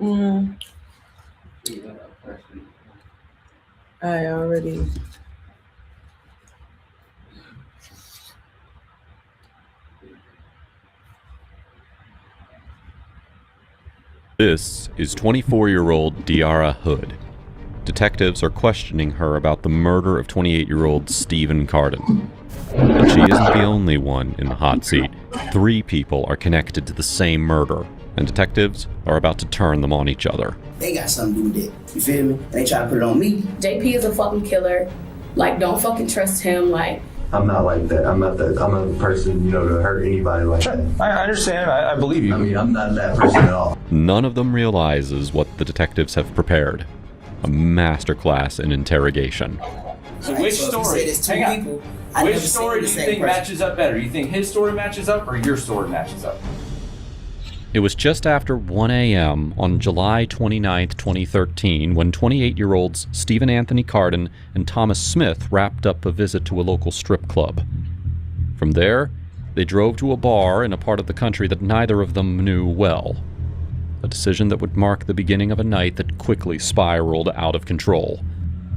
Mm, I already. This is 24-year-old Deara Hood. Detectives are questioning her about the murder of 28-year-old Stephen Carden. But she isn't the only one in the hot seat. 3 people are connected to the same murder, and detectives are about to turn them on each other. They got something to do with it. You feel me? They try to put it on me. JP is a fucking killer. Like, don't fucking trust him. Like, I'm not like that. I'm not a person, to hurt anybody like that. I understand. I believe you. I mean, I'm not that person at all. None of them realizes what the detectives have prepared. A masterclass in interrogation. So which story, which story do you think matches up better? Do you think his story matches up or your story matches up? It was just after 1 a.m. on July 29, 2013, when 28-year-olds Stephen Anthony Carden and Thomas Smith wrapped up a visit to a local strip club. From there, they drove to a bar in a part of the country that neither of them knew well. A decision that would mark the beginning of a night that quickly spiraled out of control.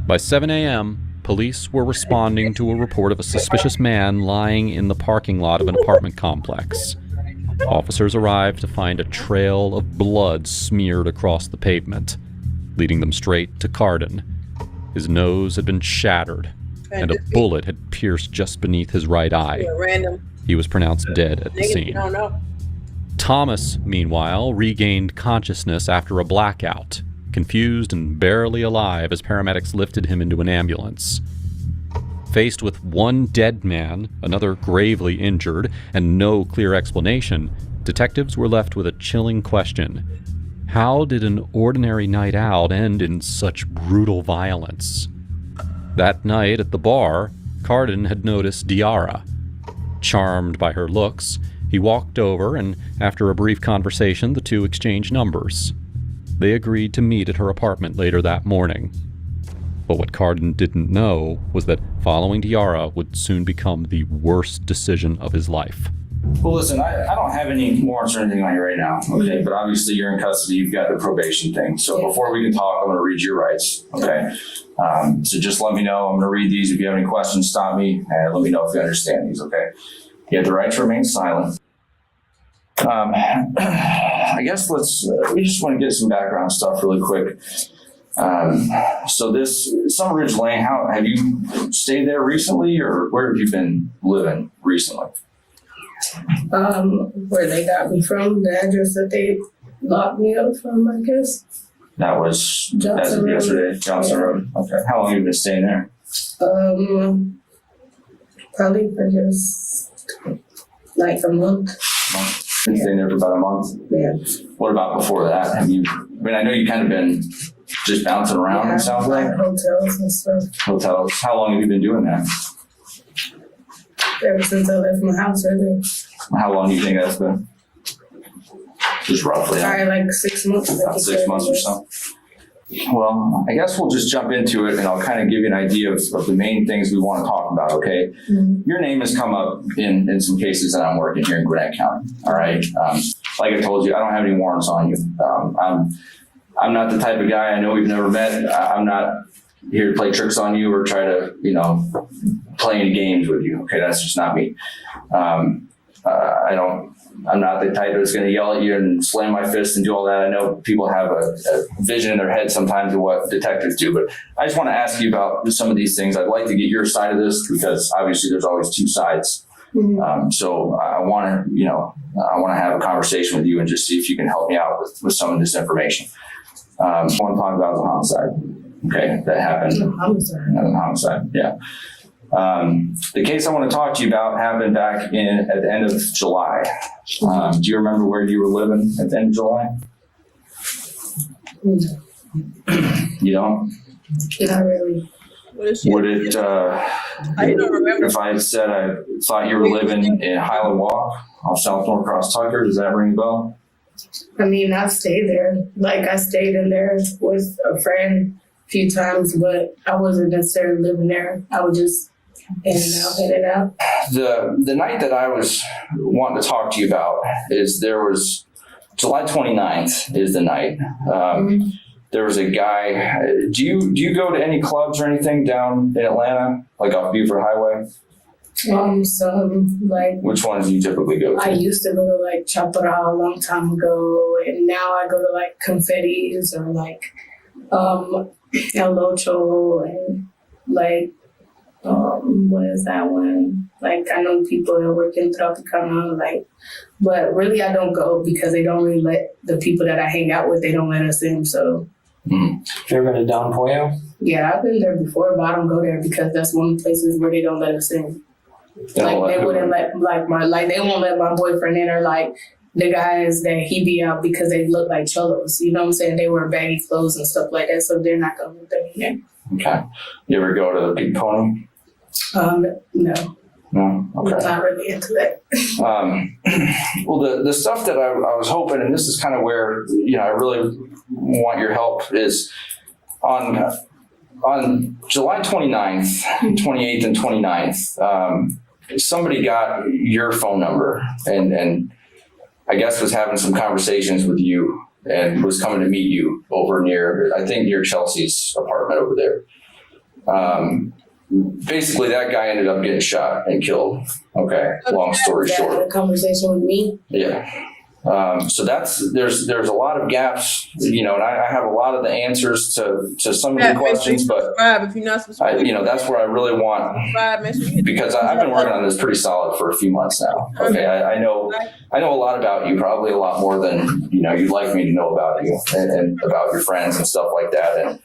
By 7 a.m., police were responding to a report of a suspicious man lying in the parking lot of an apartment complex. Officers arrived to find a trail of blood smeared across the pavement, leading them straight to Carden. His nose had been shattered, and a bullet had pierced just beneath his right eye. He was pronounced dead at the scene. Thomas, meanwhile, regained consciousness after a blackout, confused and barely alive as paramedics lifted him into an ambulance. Faced with one dead man, another gravely injured, and no clear explanation, detectives were left with a chilling question. How did an ordinary night out end in such brutal violence? That night at the bar, Carden had noticed Deara. Charmed by her looks, he walked over, and after a brief conversation, the two exchanged numbers. They agreed to meet at her apartment later that morning. But what Carden didn't know was that following Deara would soon become the worst decision of his life. Well, listen, I don't have any warrants or anything on you right now, okay? But obviously you're in custody, you've got the probation thing. So before we can talk, I'm gonna read your rights, okay? So just let me know, I'm gonna read these. If you have any questions, stop me and let me know if you understand these, okay? You have the right to remain silent. I guess we just wanna get some background stuff really quick. So this Summer Ridge Lane, how have you stayed there recently, or where have you been living recently? where they got me from, the address that they locked me up from, I guess. That was as of yesterday, Johnson Road. Okay. How long have you been staying there? Probably for just like a month. Been staying there for about a month? Yeah. What about before that? I know you kind of been just bouncing around, it sounds like. Hotels and stuff. Hotels. How long have you been doing that? Ever since I left my house, really. How long do you think that's been? Just roughly. Probably like 6 months. About 6 months or so. Well, I guess we'll just jump into it and I'll kind of give you an idea of the main things we want to talk about, okay? Mm-hmm. Your name has come up in some cases that I'm working here in Gwinnett County, all right? Like I told you, I don't have any warrants on you. I'm not the type of guy, I know we've never met. I'm not here to play tricks on you or try to, play any games with you, okay? That's just not me. I'm not the type that's going to yell at you and slam my fist and do all that. I know people have a vision in their head sometimes of what detectives do, but I just want to ask you about some of these things. I'd like to get your side of this because obviously there's always two sides. Mm-hmm. So I want to have a conversation with you and just see if you can help me out with some of this information. I want to talk about the homicide. Okay, that happened. Homicide, yeah. The case I want to talk to you about happened back at the end of July. Do you remember where you were living at the end of July? You don't? Not really. Would it, I don't remember. If I said I thought you were living in Highland Walk off South Norcross Tucker, does that ring a bell? I mean, I've stayed there. Like, I stayed in there with a friend a few times, but I wasn't necessarily living there. I would just in and out. The night that I was wanting to talk to you about is there was July 29th is the night. There was a guy. Do you go to any clubs or anything down in Atlanta, like off Buford Highway? Some like. Which ones do you typically go to? I used to go to like Chaparral a long time ago, and now I go to like Confetti's or like El Ocho and like what is that one? Like I know people that work in Tropicana, like, but really I don't go because they don't really let the people that I hang out with. They don't let us in. So. You ever been to Don Pollo? Yeah, I've been there before, but I don't go there because that's one of the places where they don't let us in. Like they wouldn't let they won't let my boyfriend in, or like the guys that he be out because they look like cholos. You know what I'm saying? They wear baggy clothes and stuff like that, so they're not gonna let them in there. Okay. You ever go to the Big Pony? No. No. Okay. I'm not really into that. Well, the stuff that I was hoping, and this is kind of where I really want your help, is on July 29th, 28th, and 29th. Somebody got your phone number and I guess was having some conversations with you and was coming to meet you over near Chelsea's apartment over there. Basically, that guy ended up getting shot and killed. Okay, long story short. A conversation with me. Yeah. So there's a lot of gaps, and I have a lot of the answers to some of the questions, but if you're not subscribed, that's where I really want, because I've been working on this pretty solid for a few months now. Okay, I know a lot about you, probably a lot more than you'd like me to know about you and about your friends and stuff like that. And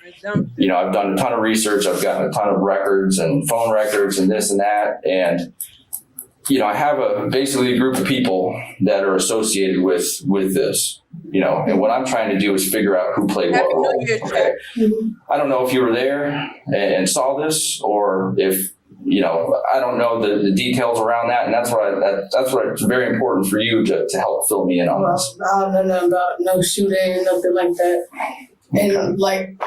I've done a ton of research. I've gotten a ton of records and phone records and this and that, and I have basically a group of people that are associated with this, and what I'm trying to do is figure out who played what role. Okay? I don't know if you were there and saw this, or if, I don't know the details around that. And that's what it's very important for you to help fill me in on this. I don't know nothing about no shooting, nothing like that. Okay. And like,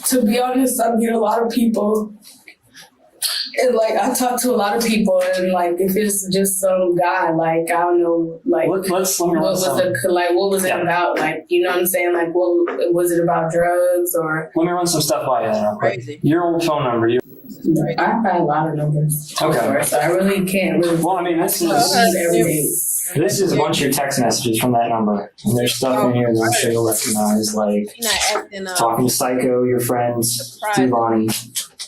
to be honest, I meet a lot of people. And like I talk to a lot of people, and like if it's just some guy, like I don't know, like what was it about? Like what I'm saying? Like what was it about, drugs or? Let me run some stuff by you real quick. Your old phone number. I've had a lot of numbers. Okay. So I really can't really. Well, I mean, this is a bunch of your text messages from that number. And there's stuff in here that I'm sure you'll recognize, like talking to Psycho, your friends, Devani,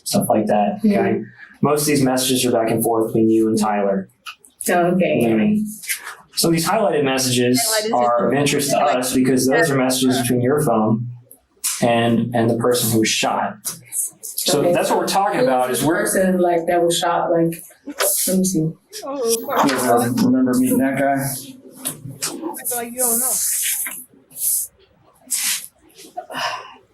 stuff like that. Okay. Mm-hmm. Most of these messages are back and forth between you and Tyler. Okay. So these highlighted messages are of interest to us because those are messages between your phone and the person who was shot. So that's what we're talking about. Is where person like that was shot. Like, let me see. You ever remember meeting that guy? I feel like you don't know.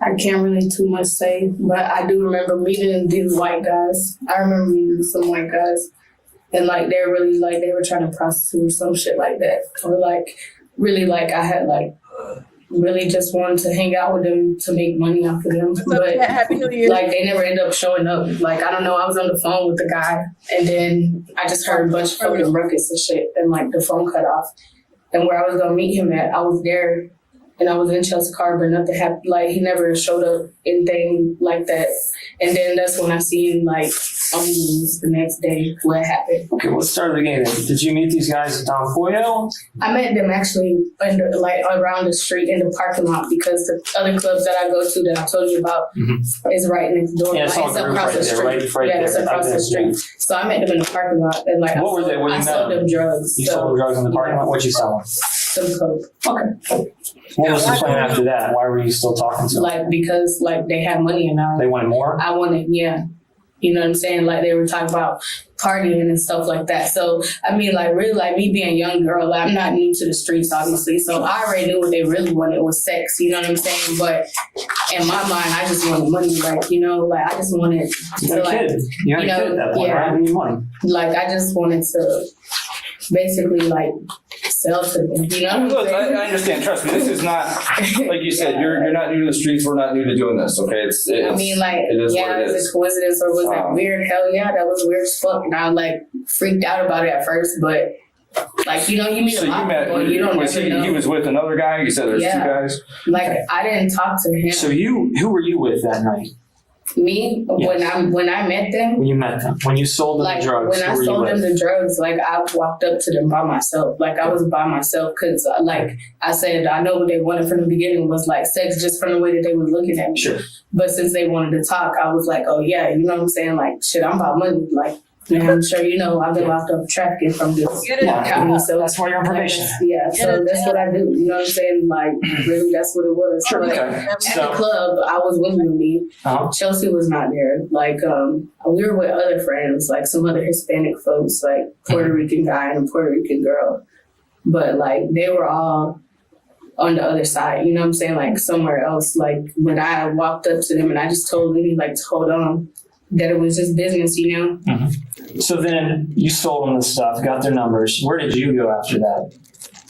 I can't really too much say, but I do remember meeting these white guys. I remember meeting some white guys, and like they're really like they were trying to prostitute or some shit like that, or like really like I had like really just wanted to hang out with them to make money off of them. But Happy New Year. like they never ended up showing up. Like I don't know, I was on the phone with the guy, and then I just heard a bunch of fucking ruckus and shit, and like the phone cut off. And where I was gonna meet him at, I was there. And I was in Chelsea car, but nothing happened. Like he never showed up, anything like that. And then that's when I seen like on the news the next day what happened. Okay, let's start the game. Did you meet these guys at Don Pollo? I met them actually like around the street in the parking lot because the other clubs that I go to that I told you about is right next door. Yeah, it's like, all across the street. It's across the street. So I met them in the parking lot, and like I sold them drugs. You sold drugs in the parking lot. What'd you sell them? Some coke. Okay. What was the plan after that? Why were you still talking to them? Like because like they had money and they wanted more? I wanted, yeah. You know what I'm saying? Like they were talking about partying and stuff like that. So I mean, like really, like me being a young girl, like, I'm not new to the streets, obviously. So I already knew what they really wanted was sex. You know what I'm saying? But in my mind, I just wanted money. Like like I just wanted to like You're a kid at that point, right? You need money. Like I just wanted to basically like sell to them. You know what I'm saying? I understand. Trust me, this is not like you said. You're not new to the streets. We're not new to doing this. Okay, it's I mean, like, it is yeah, what it it was a coincidence or was that weird? Hell yeah, that was weird as fuck. And I like freaked out about it at first, but Like, you meet So a you lot of met, people, you don't was never know. he was with another guy? You said there's two Yeah. guys? Like, I didn't talk to him. So who were you with that night? Me, Yes. when I met them, When you met them? When you sold them like the drugs? when I who were you sold them with? the drugs, like I walked up to them by myself. Like I was by myself because, like I said, I know what they wanted from the beginning was like sex, just from the way that they were looking at me. Sure. But since they wanted to talk, I was like, oh yeah, you know what I'm saying? Like shit, I'm about money. Like, man, I'm sure I've been locked up for trafficking from this county. So That's why you're on probation. yeah, so that's what I do. You know what I'm saying? Like really, that's what it was. Sure. But Okay. at So, the club, I was with Lumi. uh-huh. Chelsea was not there. Like, we were with other friends, like some other Hispanic folks, like Puerto Rican guy and a Puerto Rican girl. But like, they were all on the other side, you know what I'm saying? Like somewhere else. Like when I walked up to them and I just told Lumi, like, hold on, that it was just business, So then you sold them the stuff, got their numbers. Where did you go after that?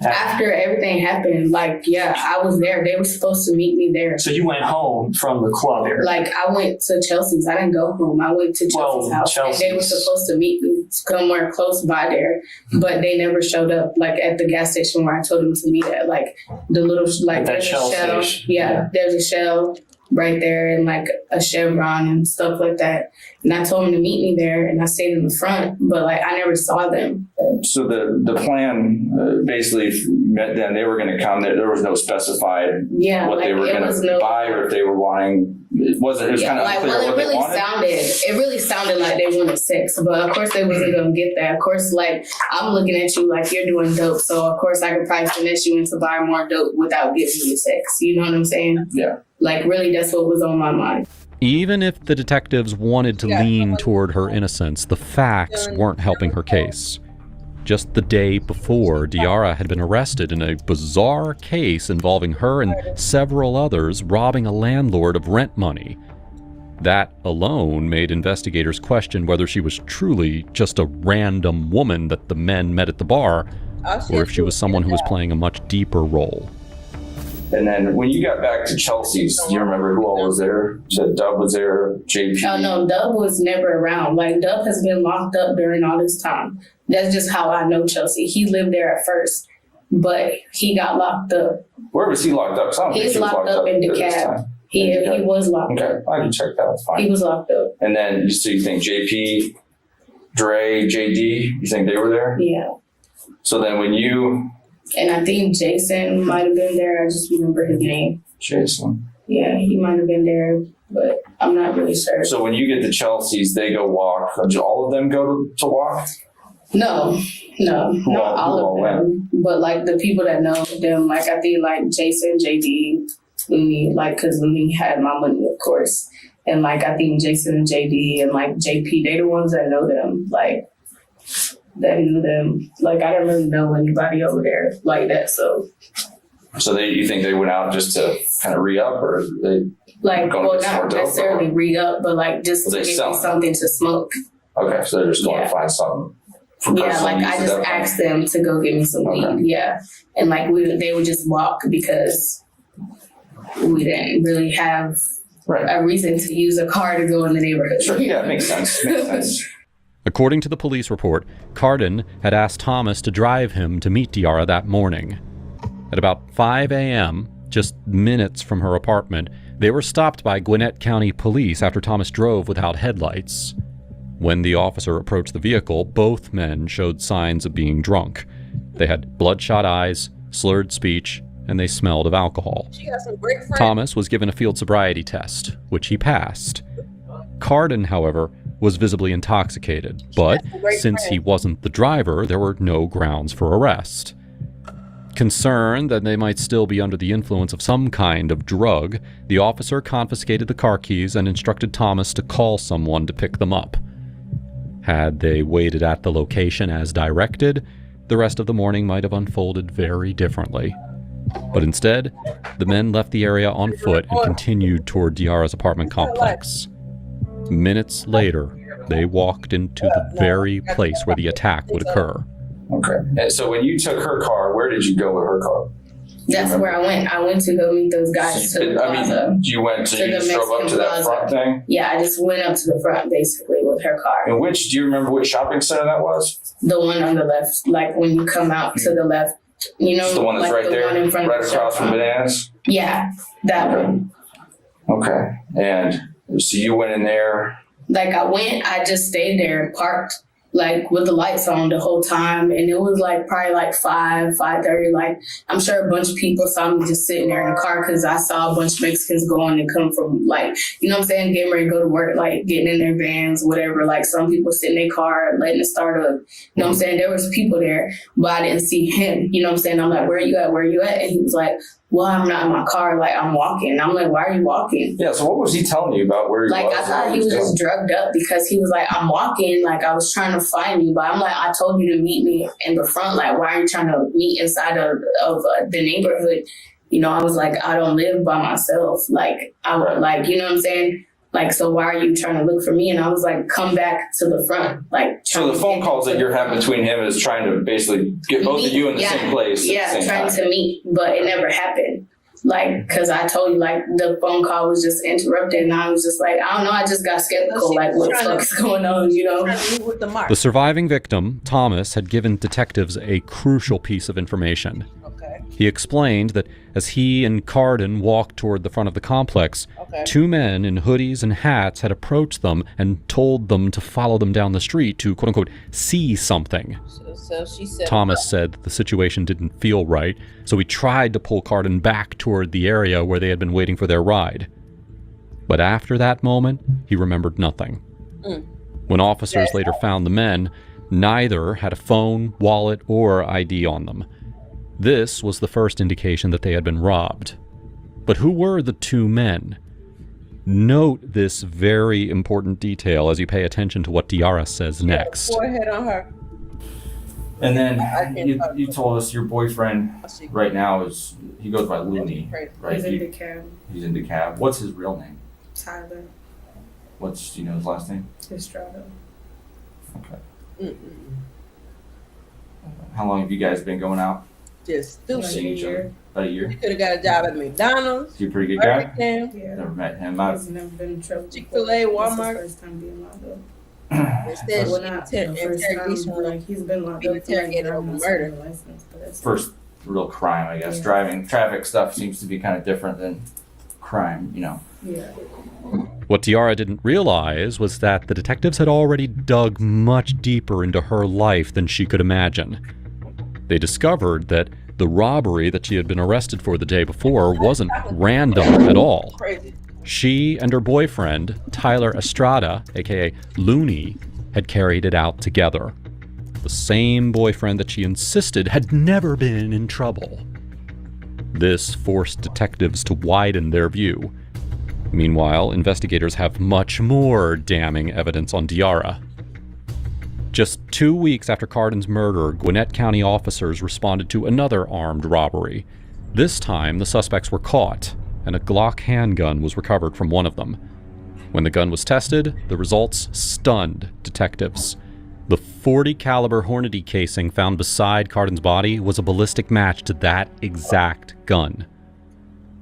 After everything happened, like, yeah, I was there. They were supposed to meet me there. So you went home from the club area. Like, I went to Chelsea's. I didn't go home. I went to Chelsea's house. And they were supposed to meet me somewhere close by there, but they never showed up, like, at the gas station where I told them to meet at. Like, the little, like, That there's a Shell Shell. station. Yeah, there's a Shell right there and, like, a Chevron and stuff like that. And I told them to meet me there, and I stayed in the front, but, like, I never saw them. So the plan basically met them. They were going to come. There was no specified Yeah, what like, they were it going was to no... buy or if they were wanting. It was kind of like, unclear well, what they wanted. It really sounded like they wanted sex, but of course they wasn't gonna get that. Of course, like, I'm looking at you like you're doing dope, so of course I could probably finesse you into buying more dope without giving you sex. You know what I'm saying? Yeah. Like, really, that's what was on my mind. Even if the detectives wanted to lean toward her innocence, the facts weren't helping her case. Just the day before, Diarra had been arrested in a bizarre case involving her and several others robbing a landlord of rent money. That alone made investigators question whether she was truly just a random woman that the men met at the bar, or if she was someone who was playing a much deeper role. And then when you got back to Chelsea's, do you remember who all was there? You said Dub was there, JP. Oh no, Dub was never around. Like, Dub has been locked up during all this time. That's just how I know Chelsea. He lived there at first, but he got locked up. Where was he locked up? He's locked up in DeKalb. He was locked up. Okay, I can check that. That's fine. He was locked up. And then you think JP, Dre, JD, you think they were there? Yeah. So then when you... And I think Jason might have been there. I just remember his name. Jason. Yeah, he might have been there, but I'm not really sure. So when you get to Chelsea's, they go walk. Do all of them go to walk? No, not all of them. But like the people that know them, like I think like Jason, JD, Looney, like because Looney had my money, of course. And like I think Jason and JD and like JP, they the ones that know them. Like that knew them. Like I don't really know anybody over there like that. So you think they went out just to kind of re-up, or they like, going well, to get some more not dope, necessarily or- re-up, but like just to They get sell. me something to smoke. Okay, so they're just going Yeah. to find something. For Yeah, personal like use I at just that point. asked them to go get me some Okay. weed. Yeah, and like they would just walk because we didn't really have Right. a reason to use a car to go in the neighborhood. Sure. Yeah, it makes sense. Makes sense. According to the police report, Carden had asked Thomas to drive him to meet Diarra that morning. At about 5 a.m., just minutes from her apartment, they were stopped by Gwinnett County Police after Thomas drove without headlights. When the officer approached the vehicle, both men showed signs of being drunk. They had bloodshot eyes, slurred speech, and they smelled of alcohol. She got some great friends. Thomas was given a field sobriety test, which he passed. Carden, however, was visibly intoxicated, but since he wasn't the driver, there were no grounds for arrest. Concerned that they might still be under the influence of some kind of drug, the officer confiscated the car keys and instructed Thomas to call someone to pick them up. Had they waited at the location as directed, the rest of the morning might have unfolded very differently. But instead, the men left the area on foot and continued toward Diarra's apartment complex. Minutes later, they walked into the very place where the attack would occur. Okay. And so when you took her car, where did you go with her car? That's where I went. I went to go meet those guys to the plaza. You went, so To you the just drove up Mexican to that plaza. front thing? Yeah, I just went up to the front basically with with her car. And do you remember which shopping center that was? The one on the left, like when you come out to the left, you know, It's the one that's like right there, one in front right of the across shop. from Bananas? Yeah, that one. Okay. And so you went in there. Like I just stayed there, parked, like with the lights on the whole time. And it was like probably like 5:30. Like I'm sure a bunch of people saw me just sitting there in the car because I saw a bunch of Mexicans going and come from like, you know what I'm saying, getting ready to go to work, like getting in their vans, whatever. Like some people sit in their car, letting it start up. You know what I'm saying? There was people there, but I didn't see him. You know what I'm saying? I'm like, where are you at? Where are you at? And he was like, well, I'm not in my car. Like, I'm walking. And I'm like, why are you walking? Yeah, so what was he telling you about where he like, was? I thought he was just drugged up because he was like, I'm walking. Like, I was trying to find you. But I'm like, I told you to meet me in the front. Like, why are you trying to meet inside of the neighborhood? You know, I was like, I don't live by myself. Like, I would, like, you know what I'm saying? Like, so why are you trying to look for me? And I was like, come back to the front. Like, so the phone calls that you're having between him is trying to basically get both of you in the same place. Yeah, trying to meet, but it never happened. Like, because I told you, like, the phone call was just interrupted, and I was just like, I don't know, I just got skeptical, like, what the fuck is going on, you know? The surviving victim, Thomas, had given detectives a crucial piece of information. He explained that as he and Carden walked toward the front of the complex, two men in hoodies and hats had approached them and told them to follow them down the street to, quote-unquote, see something. So she said, Thomas said the situation didn't feel right, so he tried to pull Carden back toward the area where they had been waiting for their ride. But after that moment, he remembered nothing. When officers later found the men, neither had a phone, wallet, or ID on them. This was the first indication that they had been robbed. But who were the two men? Note this very important detail as you pay attention to what Diarra says next. forehead on her. And then you told us your boyfriend right now he goes by Looney, right? He's in DeKalb. He's in DeKalb. What's his real name? Tyler Do you know his last name? Estrada. Okay. How long have you guys been going out? Just stupid. Seeing each other? About a year? You could have got a job at McDonald's. Is he a pretty good guy? Burger King, Yeah. Never met him. He's never been in trouble. Chick-fil-A, Walmart. This is the first time being locked up. Instead, Well, she not the first interrogation time, like, he's been locked being up for like interrogated over driving murder. without a license, but that's First real crime, I guess. Yeah. Driving traffic stuff seems to be kind of different than crime, you know. yeah. What Diarra didn't realize was that the detectives had already dug much deeper into her life than she could imagine. They discovered that the robbery that she had been arrested for the day before wasn't random at all. Crazy. She and her boyfriend, Tyler Estrada, aka Looney, had carried it out together. The same boyfriend that she insisted had never been in trouble. This forced detectives to widen their view. Meanwhile, investigators have much more damning evidence on Diarra. Just 2 weeks after Carden's murder, Gwinnett County officers responded to another armed robbery. This time, the suspects were caught, and a Glock handgun was recovered from one of them. When the gun was tested, the results stunned detectives. The .40 caliber Hornady casing found beside Carden's body was a ballistic match to that exact gun.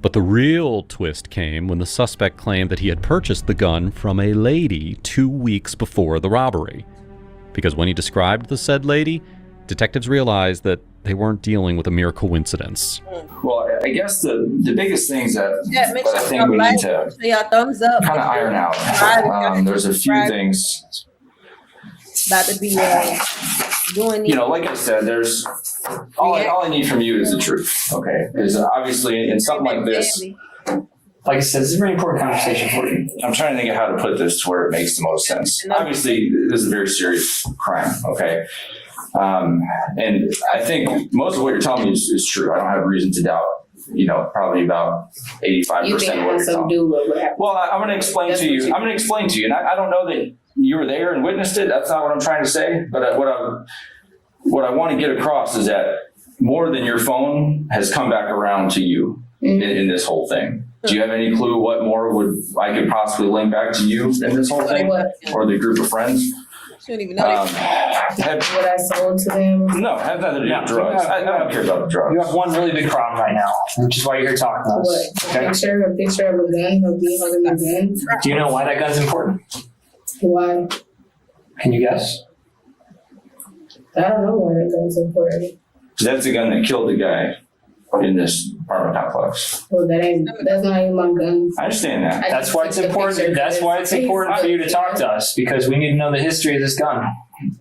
But the real twist came when the suspect claimed that he had purchased the gun from a lady 2 weeks before the robbery. Because when he described the said lady, detectives realized that they weren't dealing with a mere coincidence. Well, I guess the biggest things that Make I think we need to y'all thumbs up. kind of iron out. There's a few things. About to be doing You know, like I said, there's all I need from you is the truth. Okay, because obviously in something like this, Like I said, this is a very important conversation for you. I'm trying to think of how to put this to where it makes the most sense. Obviously, this is a very serious crime. Okay. And I think most of what you're telling me is true. I don't have reason to doubt, you know, probably about 85% You of what think you're it has telling something me. to do with what happened? Well, I'm going to explain to you. I'm going to explain to you. And I don't know that you were there and witnessed it. That's not what I'm trying to say. But what I want to get across is that more than your phone has come back around to you in this whole thing. Do you have any clue what more I could possibly link back to you in this whole thing? Or the group of friends? She don't even know that. What I sold to them? No, have nothing to do with drugs. I don't care about the drugs. You have one really big problem right now, which is why you're here talking to us. What? Okay? A picture of a gun, of me holding a gun? Do you know why that gun's important? Why? Can you guess? I don't know why that gun's important. That's the gun that killed the guy in this apartment complex. Well, that's not even my gun. I understand that. That's why it's important. That's why it's important for you to talk to us, because we need to know the history of this gun.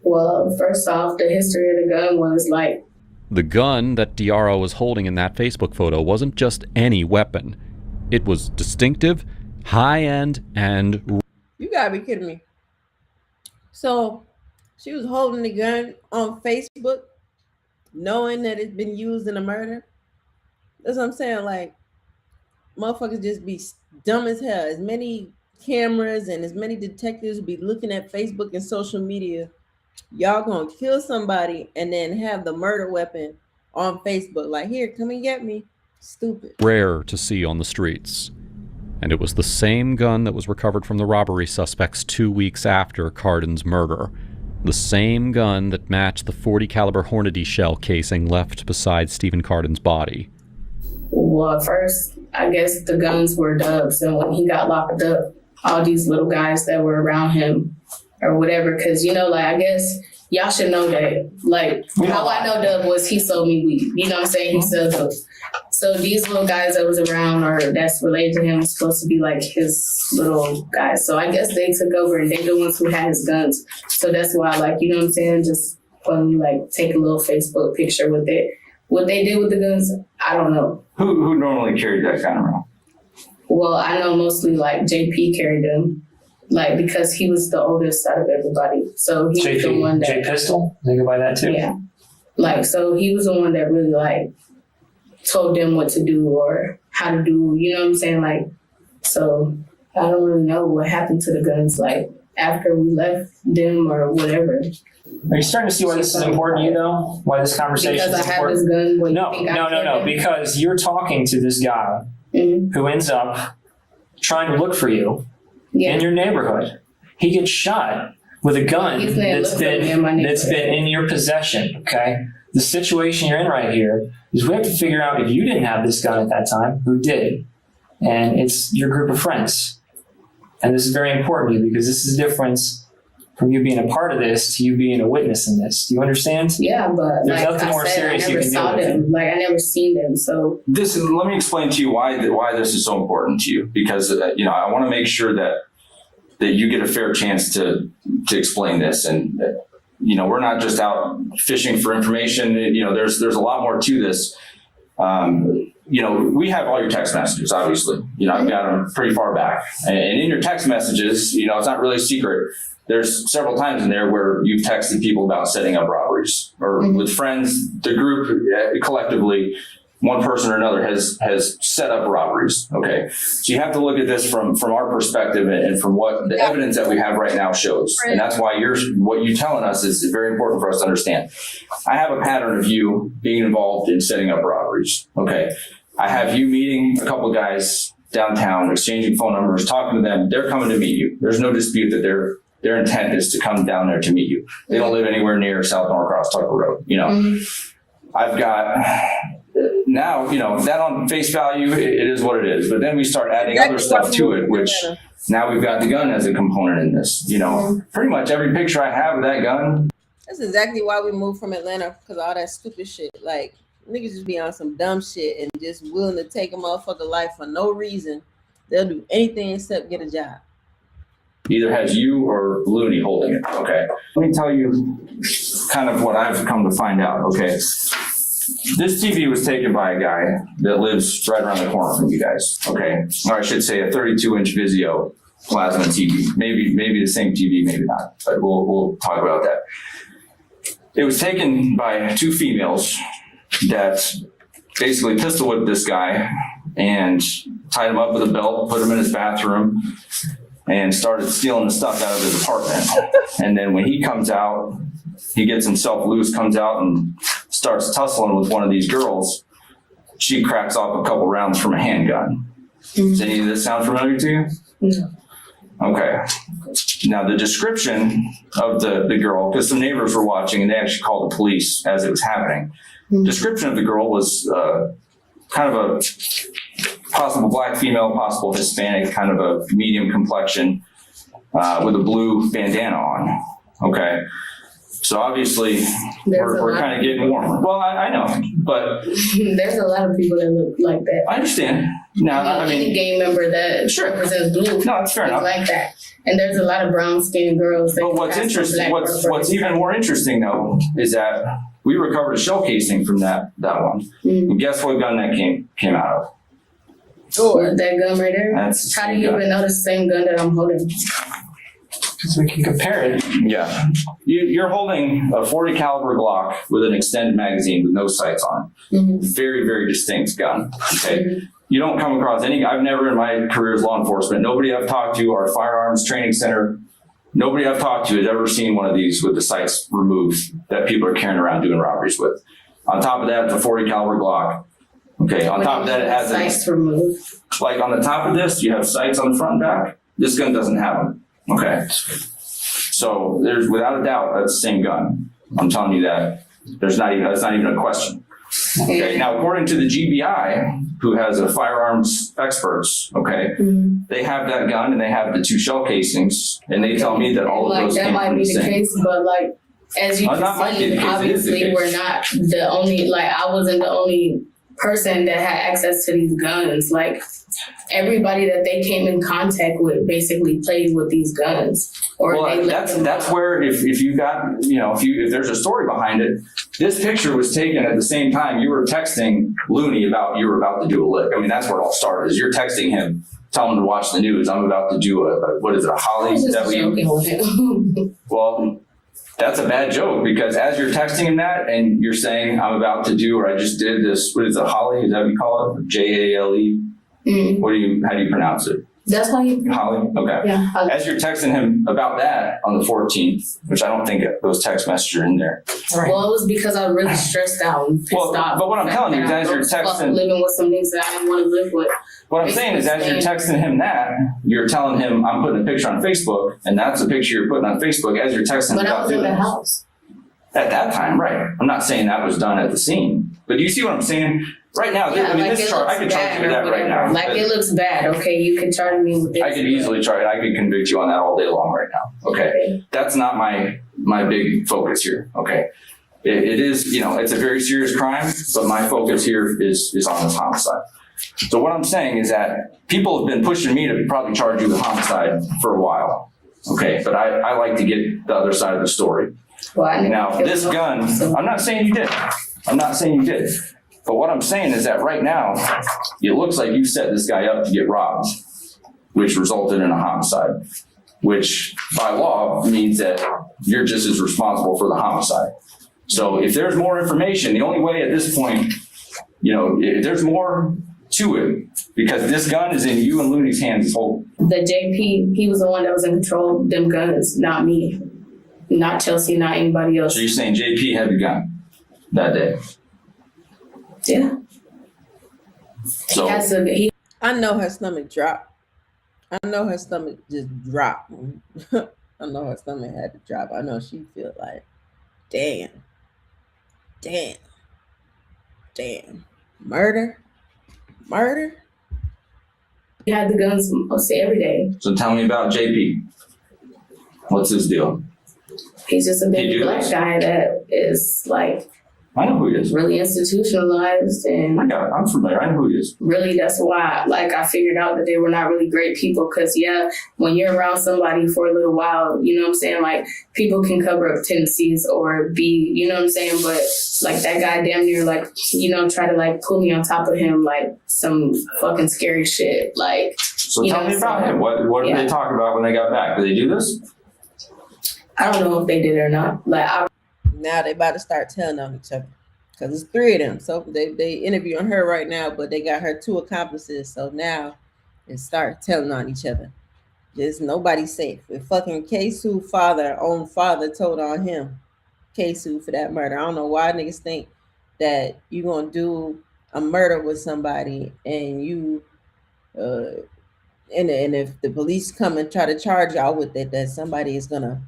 Well, first off, the history of the gun was like, The gun that Diarra was holding in that Facebook photo wasn't just any weapon. It was distinctive, high-end, and... You gotta be kidding me. So she was holding the gun on Facebook, knowing that it's been used in a murder. That's what I'm saying. Like, motherfuckers just be dumb as hell. As many cameras and as many detectives be looking at Facebook and social media, y'all gonna kill somebody and then have the murder weapon on Facebook. Like, here, come and get me. Stupid. rare to see on the streets. And it was the same gun that was recovered from the robbery suspects 2 weeks after Cardin's murder. The same gun that matched the .40 caliber Hornady shell casing left beside Stephen Cardin's body. well, at first, I guess the guns were Dub's. And when he got locked up, all these little guys that were around him or whatever, because, you know, like, I guess y'all should know that, like, how I know Dub was he sold me weed. You know what I'm saying? He sold dope. So these little guys that was around or that's related to him was supposed to be like his little guys. So I guess they took over and they the ones who had his guns. So that's why, like, you know what I'm saying? Just when like take a little Facebook picture with it. What they did with the guns, I don't know. Who normally carried that gun around? Well, I know mostly like JP carried them, like because he was the oldest out of everybody. So he was the one that J Pistol, they go by that too. Yeah, like so he was the one that really like told them what to do or how to do. You know what I'm saying? Like, so I don't really know what happened to the guns like after we left them or whatever. Are you starting to see why this is important to you, though? Why this conversation Because is I have important? this gun. What, No, you think I no. Because you're talking to this guy who ends up trying to look for you in your neighborhood. He gets shot with a gun that's been in your possession. Okay, the situation you're in right here is we have to figure out if you didn't have this gun at that time, who did, and it's your group of friends. And this is very important to you because this is the difference from you being a part of this to you being a witness in this. Do you understand? Yeah, but there's like nothing more serious you can do with them. Like I never seen them, so Let me explain to you why this is so important to you, because you know I want to make sure that you get a fair chance to explain this, and you know we're not just out fishing for information. You know there's a lot more to this. You know, we have all your text messages, obviously. You know, I've got them pretty far back, and in your text messages, you know, it's not really a secret. There's several times in there where you've texted people about setting up robberies or with friends. The group collectively, one person or another has set up robberies. Okay, so you have to look at this from our perspective and from what the evidence that we have right now shows, and that's why what you're telling us is very important for us to understand. I have a pattern of you being involved in setting up robberies. Okay, I have you meeting a couple guys downtown, exchanging phone numbers, talking to them. They're coming to meet you. There's no dispute that their intent is to come down there to meet you. They don't live anywhere near South Norcross Tucker Road. You know, I've got now, you know, that on face value, it is what it is. But then we start adding other stuff to it, which now we've got the gun as a component in this. You know, pretty much every picture I have of that gun. That's exactly why we moved from Atlanta, because all that stupid shit. Like, niggas just be on some dumb shit and just willing to take a motherfucker life for no reason. They'll do anything except get a job. Either has you or Looney holding it. Okay. Let me tell you kind of what I've come to find out. Okay. This TV was taken by a guy that lives right around the corner from you guys. Okay. Or I should say a 32-inch Vizio plasma TV. Maybe the same TV, maybe not. But we'll talk about that. It was taken by two females that basically pistol whipped this guy and tied him up with a belt, put him in his bathroom, and started stealing the stuff out of his apartment. And then when he comes out, he gets himself loose, comes out and starts tussling with one of these girls. She cracks off a couple rounds from a handgun. Does any of this sound familiar to you? No. Okay. Now the description of the girl, because some neighbors were watching and they actually called the police as it was happening. Description of the girl was kind of a possible black female, possible Hispanic, kind of a medium complexion with a blue bandana on. Okay. So obviously we're kind of getting warmer. Well, I know, but there's a lot of people that look like that. I understand. Now, I mean, any gang member that represents blue, no, it's fair enough. Like that. And there's a lot of brown skinned girls. That But what's interesting, what's even more interesting though, is that we recovered a shell casing from that one. Mm-hmm. And guess what gun that came out of? That gun right there. That's How do you even know the same gun that I'm holding? Because we can compare it. Yeah. You're holding a 40 caliber Glock with an extended magazine with no sights on it. Mm-hmm. Very, very distinct gun. Okay. Mm-hmm. You don't come across I've never in my career as law enforcement, nobody I've talked to, our firearms training center, nobody I've talked to has ever seen one of these with the sights removed that people are carrying around doing robberies with. On top of that, it's a 40 caliber Glock. Okay. On top of that, it has sights removed. Like on the top of this, you have sights on the front and back. This gun doesn't have them. Okay. So there's without a doubt that's the same gun. I'm telling you that. That's not even a question. Okay. Now, according to the GBI, who has a firearms experts, okay, they have that gun and they have the 2 shell casings, and they tell me that all of those came from the same. That might be the case, but like as you can see, obviously we're not the only. Like I wasn't the only person that had access to these guns. Like everybody that they came in contact with basically played with these guns. Or well, that's where if you got if there's a story behind it, this picture was taken at the same time you were texting Looney about you were about to do a lick. I mean, that's where it all started. Is you're texting him, telling him to watch the news. I'm about to do a Holly? Is that what you? Well, that's a bad joke because as you're texting him that and you're saying I'm about to do or I just did this. What is it? Holly? Is that what you call it? GA-LYD? Mm-hmm. How do you pronounce it? That's how you Holly? Okay. Yeah, Holly. As you're texting him about that on the 14th, which I don't think those text messages are in there. Right. Well, it was because I was really stressed out and pissed off. But what I'm telling you is as you're texting... living with some niggas that I didn't want to live with. What I'm saying is as you're texting him that, you're telling him I'm putting a picture on Facebook, and that's a picture you're putting on Facebook as you're texting him but about doing this. But I was in the this. house. At that time, right. I'm not saying that was done at the scene. But do you see what I'm saying? Right now, this chart, I could charge you with that right now. Like it looks bad, okay? You can charge me with this. I could easily charge it. I could convict you on that all day long right now. Okay. That's not my big focus here. Okay. It is, it's a very serious crime, but my focus here is on this homicide. So what I'm saying is that people have been pushing me to probably charge you with homicide for a while. Okay. But I like to get the other side of the story. Well, now, this gun, I'm not saying you did. But what I'm saying is that right now, it looks like you set this guy up to get robbed, which resulted in a homicide, which by law means that you're just as responsible for the homicide. So if there's more information, the only way at this point, if there's more to it, because this gun is in you and Looney's hands this whole. The JP, he was the one that was in control of them guns, not me, not Chelsea, not anybody else. So you're saying JP had the gun that day? Yeah. So I know her stomach dropped. I know her stomach just dropped. I know her stomach had to drop. I know she feel like, damn. Murder. He had the guns mostly every day. So tell me about JP. What's his deal? He's just a big black guy that is like. I know who he is. Really institutionalized and I'm familiar. I know who he is. Really, that's why I figured out that they were not really great people because when you're around somebody for a little while, you know what I'm saying? Like people can cover up tendencies or be, you know what I'm saying? But like that guy damn near try to pull me on top of him like some fucking scary shit. Like so tell me about him. What did they talk about when they got back? Did they do this? I don't know if they did or not. Now they about to start telling on each other because it's 3 of them. So they interviewing her right now, but they got her 2 accomplices. So now they start telling on each other. Just nobody safe. If fucking K-Su own father told on him, K-Su for that murder. I don't know why niggas think that you gonna do a murder with somebody and you and if the police come and try to charge y'all with it, that somebody is gonna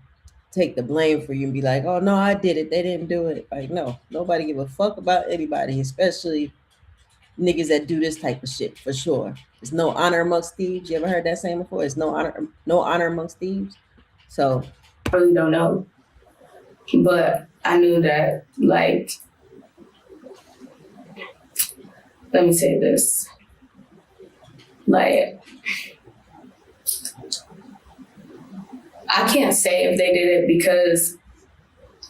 take the blame for you and be like, oh no, I did it. They didn't do it. Like, no, nobody give a fuck about anybody, especially niggas that do this type of shit for sure. There's no honor amongst thieves. You ever heard that saying before? There's no honor amongst thieves. So I really don't know. But I knew that, like, let me say this. Like, I can't say if they did it because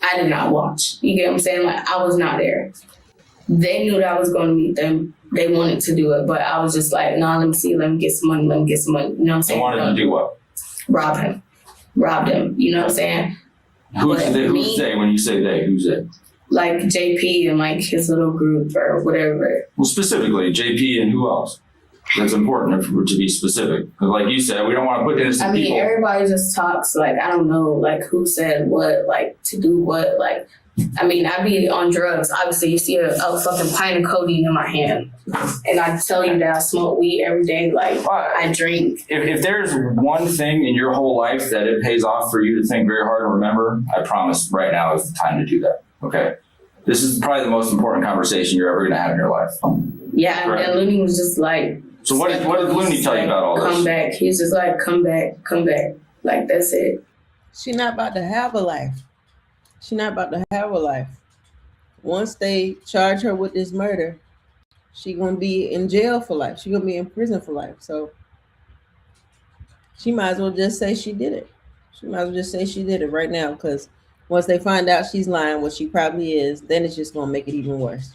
I did not watch. You get what I'm saying? Like, I was not there. They knew that I was going to meet them. They wanted to do it, but I was just like, nah, let me see, let me get some money, let me get some money. You know what I'm saying? They wanted to do what? Rob him. You know what I'm saying? Who's they? When you say they, who's they? Like JP and like his little group or whatever. Well, specifically, JP and who else? That's important to be specific. Because like you said, we don't want to put innocent people. Everybody just talks, like, I don't know, like, who said what, like, to do what, like, I mean, I be on drugs. Obviously, you see a fucking pint of codeine in my hand. And I tell you that I smoke weed every day, like, I drink. If there's one thing in your whole life that it pays off for you to think very hard and remember, I promise right now is the time to do that, okay? This is probably the most important conversation you're ever going to have in your life. Yeah, right. And Looney was just like... So what did Looney tell you about all this? Come back. He's just like, come back. Like, that's it. She's not about to have a life. Once they charge her with this murder, she's going to be in jail for life. She's going to be in prison for life. So she might as well just say she did it. She might as well just say she did it right now, because once they find out she's lying, what she probably is, then it's just going to make it even worse.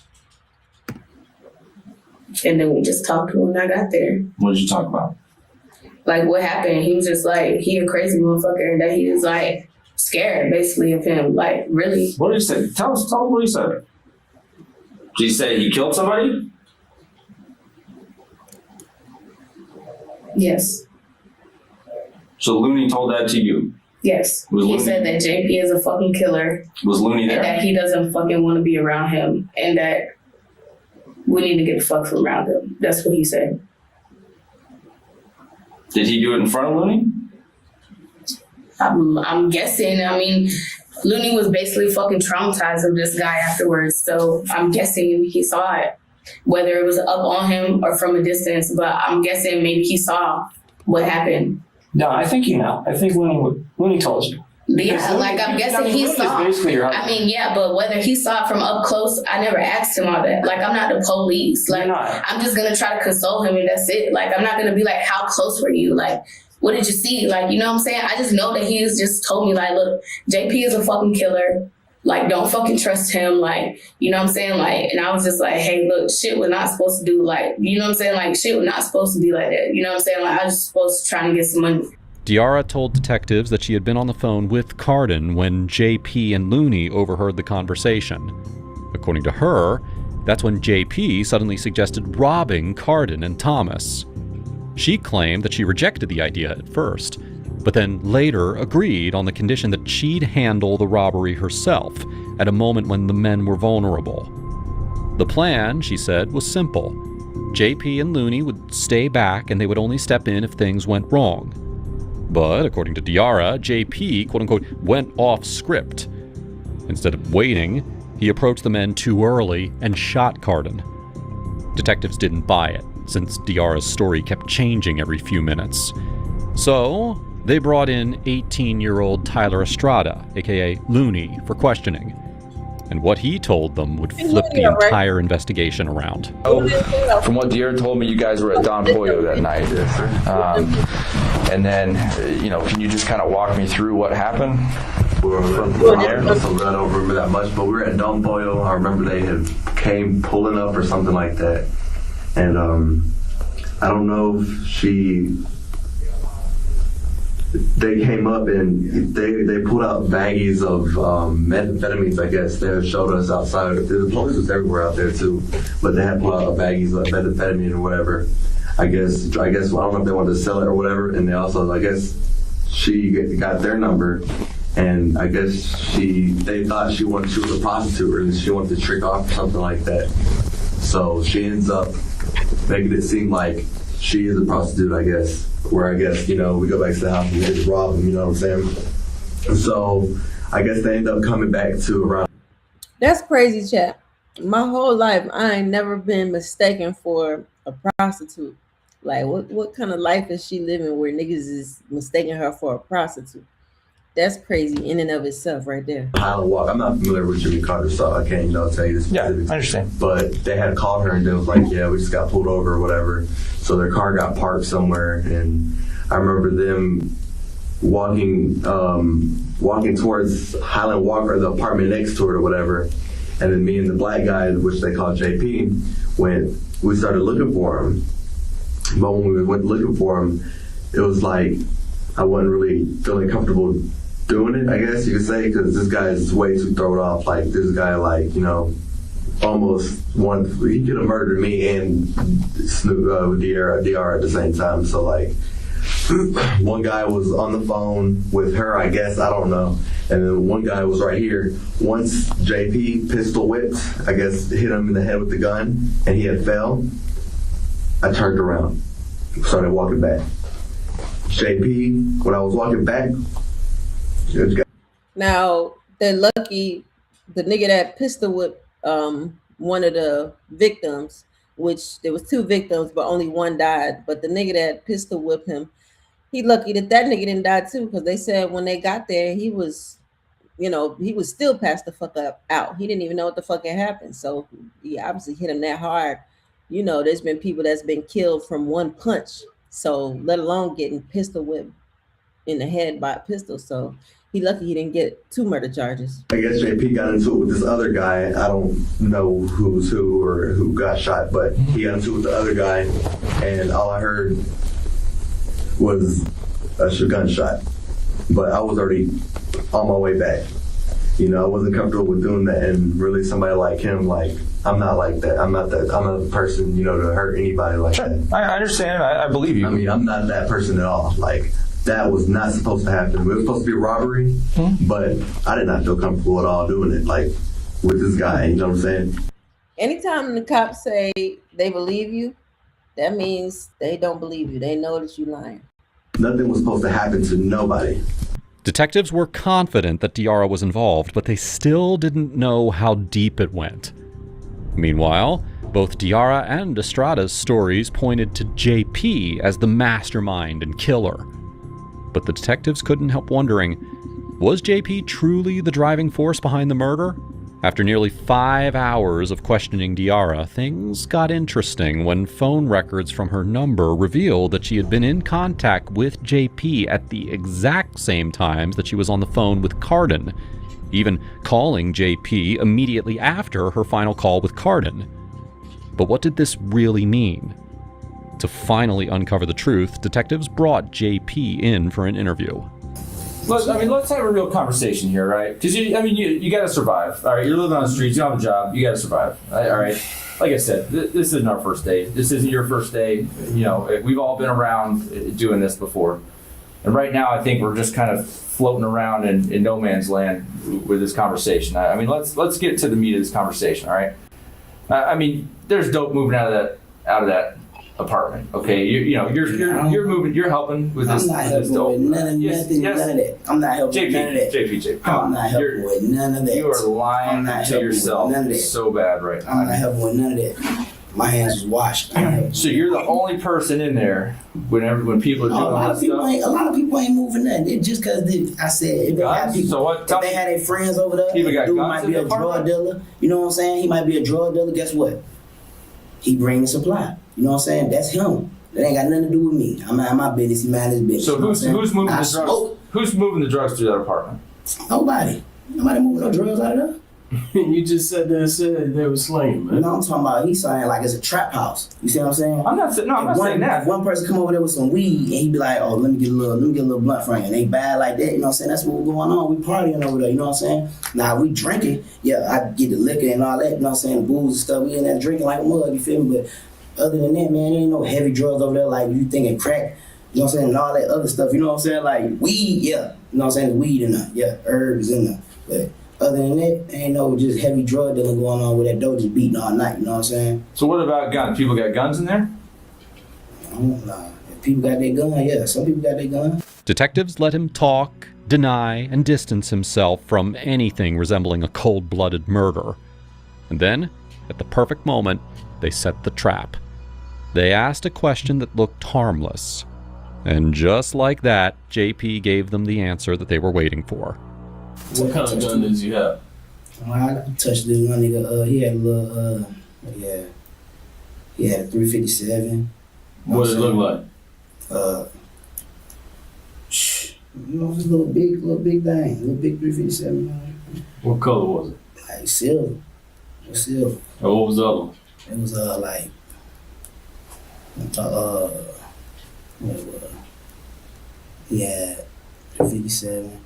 And then we just talked to him when I got there. What did you talk about? Like, what happened? He was just like, he a crazy motherfucker, and that he was like scared basically of him. Like, really. What did he say? Tell us what he said. Did he say he killed somebody? Yes. So Looney told that to you? Yes. He said that JP is a fucking killer. Was Looney there? And that he doesn't fucking want to be around him, and that we need to get the fuck from around him. That's what he said. Did he do it in front of Looney? I'm guessing. I mean, Looney was basically fucking traumatized of this guy afterwards. So I'm guessing he saw it, whether it was up on him or from a distance. But I'm guessing maybe he saw what happened. No, I think you know. I think Looney told you. Yeah, like I'm guessing he saw. I mean, yeah, but whether he saw it from up close, I never asked him all that. Like, I'm not the police. Like, I'm just gonna try to console him, and that's it. Like, I'm not gonna be like, how close were you? Like, what did you see? Like, you know what I'm saying? I just know that he's just told me, like, look, JP is a fucking killer. Like, don't fucking trust him. Like, you know what I'm saying? Like, and I was just like, hey, look, shit, we're not supposed to do, like, you know what I'm saying? Like, shit, we're not supposed to be like that. You know what I'm saying? Like, I was just supposed to try to get some money. Diarra told detectives that she had been on the phone with Carden when JP and Looney overheard the conversation. According to her, that's when JP suddenly suggested robbing Carden and Thomas. She claimed that she rejected the idea at first, but then later agreed on the condition that she'd handle the robbery herself at a moment when the men were vulnerable. The plan, she said, was simple. JP and Looney would stay back and they would only step in if things went wrong. But, according to Diarra, JP, quote-unquote, went off script. Instead of waiting, he approached the men too early and shot Carden. Detectives didn't buy it, since Diarra's story kept changing every few minutes. So, they brought in 18-year-old Tyler Estrada, aka Looney, for questioning. And what he told them would flip the entire investigation around. From what Diarra told me, you guys were at Don Pollo that night. And then, can you just kind of walk me through what happened? We were from there, so I don't remember that much, but we were at Don Pollo. I remember they had came pulling up or something like that. And I don't know if they came up and they pulled out baggies of methamphetamines, I guess. They showed us outside. The police was everywhere out there too, but they had pulled out baggies of methamphetamine or whatever. I guess I don't know if they wanted to sell it or whatever. And they also, I guess, she got their number, and I guess they thought she was a prostitute and she wanted to trick off or something like that. So she ends up making it seem like she is a prostitute, I guess. Where I guess, we go back to the house and they just rob them, you know what I'm saying? So I guess they end up coming back to around. That's crazy, chat. My whole life, I ain't never been mistaken for a prostitute. Like, what kind of life is she living where niggas is mistaking her for a prostitute? That's crazy in and of itself right there. Highland Walk. I'm not familiar with Jimmy Carter, so I can't, tell you the specifics. Yeah, I understand. But they had called her and they was like, yeah, we just got pulled over or whatever. So their car got parked somewhere, and I remember them walking towards Highland Walk or the apartment next to it or whatever. And then me and the black guy, which they call JP, we started looking for him. But when we went looking for him, it was like I wasn't really feeling comfortable doing it, I guess you could say, because this guy is way too thrown off. Like, this guy, like, almost he could have murdered me and DR at the same time. So, like, one guy was on the phone with her, I guess, I don't know. And then one guy was right here. Once JP pistol whipped, I guess, hit him in the head with the gun, and he had fell, I turned around, started walking back. JP, when I was walking back, now they're lucky the nigga that pistol whipped one of the victims, which there was 2 victims, but only one died. But the nigga that pistol whipped him, he lucky that nigga didn't die too, because they said when they got there, he was, he was still passed the fuck out. He didn't even know what the fuck had happened. So he obviously hit him that hard. There's been people that's been killed from one punch. So let alone getting pistol whipped in the head by a pistol. So he lucky he didn't get 2 murder charges. I guess JP got into it with this other guy. I don't know who's who or who got shot, but he got into it with the other guy, and all I heard was a gunshot. But I was already on my way back. I wasn't comfortable with doing that, and really somebody like him, like, I'm not like that. I'm not the person, to hurt anybody like that. I understand. I believe you. I mean, I'm not that person at all. Like, that was not supposed to happen. It was supposed to be a robbery, but I did not feel comfortable at all doing it, like, with this guy, you know what I'm saying? Anytime the cops say they believe you, that means they don't believe you. They know that you're lying. Nothing was supposed to happen to nobody. Detectives were confident that Diarra was involved, but they still didn't know how deep it went. Meanwhile, both Diarra and Estrada's stories pointed to JP as the mastermind and killer. But the detectives couldn't help wondering, was JP truly the driving force behind the murder? After nearly 5 hours of questioning Diarra, things got interesting when phone records from her number revealed that she had been in contact with JP at the exact same times that she was on the phone with Carden, even calling JP immediately after her final call with Carden. But what did this really mean? To finally uncover the truth, detectives brought JP in for an interview. Let's have a real conversation here, right? Because you got to survive. All right, you're living on the streets, you don't have a job, you got to survive. All right. Like I said, this isn't our first day. This isn't your first day. We've all been around doing this before, and right now I think we're just kind of floating around in no man's land with this conversation. Let's get to the meat of this conversation. All right. There's dope moving out of that apartment. Okay, you're moving. You're helping with this. I'm not helping with none of that. I'm not helping with none of that. JP, I'm not helping with none of that. You are lying to yourself so bad right now. I'm not helping with none of that. My hands is washed. So you're the only person in there when people are doing all this stuff? A lot of people ain't moving nothing. Just because I said if they had people, so what, if they had their friends over there, dude might be a drug dealer. You know what I'm saying? He might be a drug dealer. Guess what? He bring the supply. You know what I'm saying? That's him. That ain't got nothing to do with me. I'm out my business. He mind his business. So who's moving the drugs? Who's moving the drugs through that apartment? Nobody. Nobody moving no drugs out of there. You just said they were slanging, man. No, I'm talking about he's saying like it's a trap house. You see what I'm saying? I'm not saying that. If one person come over there with some weed and he be like, oh, let me get a little blunt from you. And they bad like that, you know what I'm saying? That's what's going on. We partying over there, you know what I'm saying? Now we drinking, yeah, I get the liquor and all that, you know what I'm saying? The booze and stuff, we in there drinking like a mug, you feel me? But other than that, man, there ain't no heavy drugs over there like you thinking crack, you know what I'm saying? And all that other stuff, you know what I'm saying? Like weed, yeah, you know what I'm saying? Weed in there, yeah, herbs in there. But other than that, ain't no just heavy drug dealing going on with that dope just beating all night, you know what I'm saying? So what about guns? People got guns in there? Nah. If people got their gun, yeah, some people got their gun. Detectives let him talk, deny, and distance himself from anything resembling a cold-blooded murder. And then, at the perfect moment, they set the trap. They asked a question that looked harmless. And just like that, JP gave them the answer that they were waiting for. What kind of gun did you have? I touched this one nigga. He had a little. He had a 357. What did it look like? Just little big thing, little big 357. What color was it? Like silver. Silver. And what was the other one? It was like what it was. He had 57